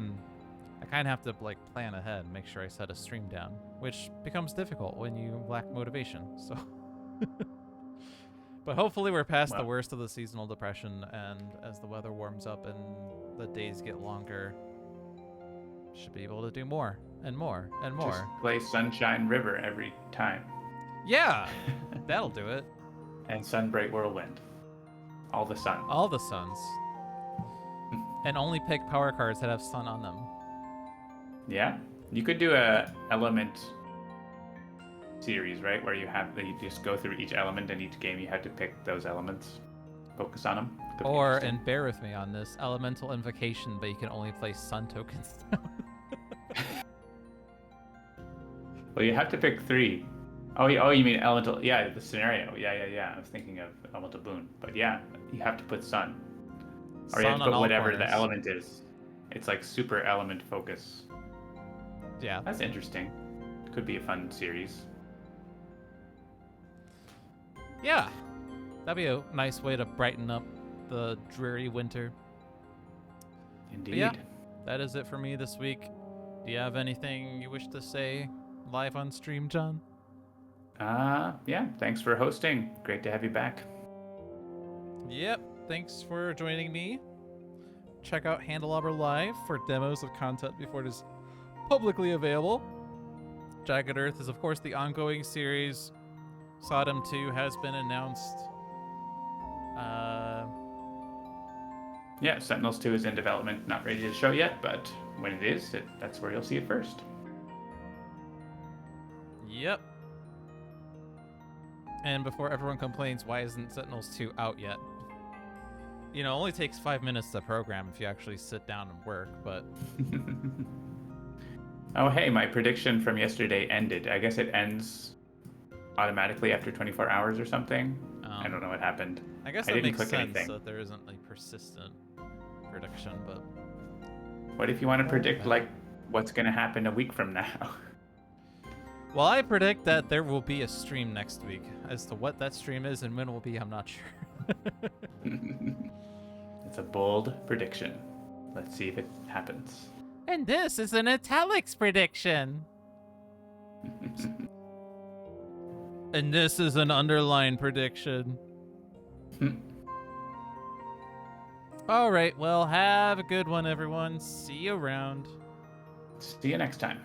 kind of have to like plan ahead and make sure I set a stream down, which becomes difficult when you lack motivation. So, but hopefully we're past the worst of the seasonal depression, and as the weather warms up and the days get longer, should be able to do more and more and more. Just play Sunshine River every time. Yeah, that'll do it. And Sunbright Whirlwind. All the sun. All the suns. And only pick power cards that have sun on them. Yeah. You could do a element series, right? Where you just go through each element, and each game you have to pick those elements. Focus on them. Or, and bear with me on this, elemental invocation, but you can only place sun tokens down. Well, you have to pick 3. Oh, you mean elemental? Yeah, the scenario. Yeah. I was thinking of elemental boon, but yeah, you have to put sun, or you have to put whatever the element is. It's like super element focus. Yeah, that's interesting. Could be a fun series. Yeah, that'd be a nice way to brighten up the dreary winter. Indeed. But yeah, that is it for me this week. Do you have anything you wish to say live on stream, John? Yeah, thanks for hosting. Great to have you back. Yep, thanks for joining me. Check out Handelabra Live for demos of content before it is publicly available. Jagged Earth is, of course, the ongoing series. Sodom 2 has been announced. Yeah, Sentinels 2 is in development, not ready to show yet, but when it is, that's where you'll see it first. Yep. And before everyone complains, why isn't Sentinels 2 out yet? You know, it only takes 5 minutes to program if you actually sit down and work, but... Oh, hey, my prediction from yesterday ended. I guess it ends automatically after 24 hours or something. I don't know what happened. I guess that makes sense that there isn't a persistent prediction, but... What if you want to predict, like, what's going to happen a week from now? Well, I predict that there will be a stream next week. As to what that stream is and when it will be, I'm not sure. It's a bold prediction. Let's see if it happens. And this is an italics prediction. And this is an underline prediction. All right, well, have a good one, everyone. See you around. See you next time.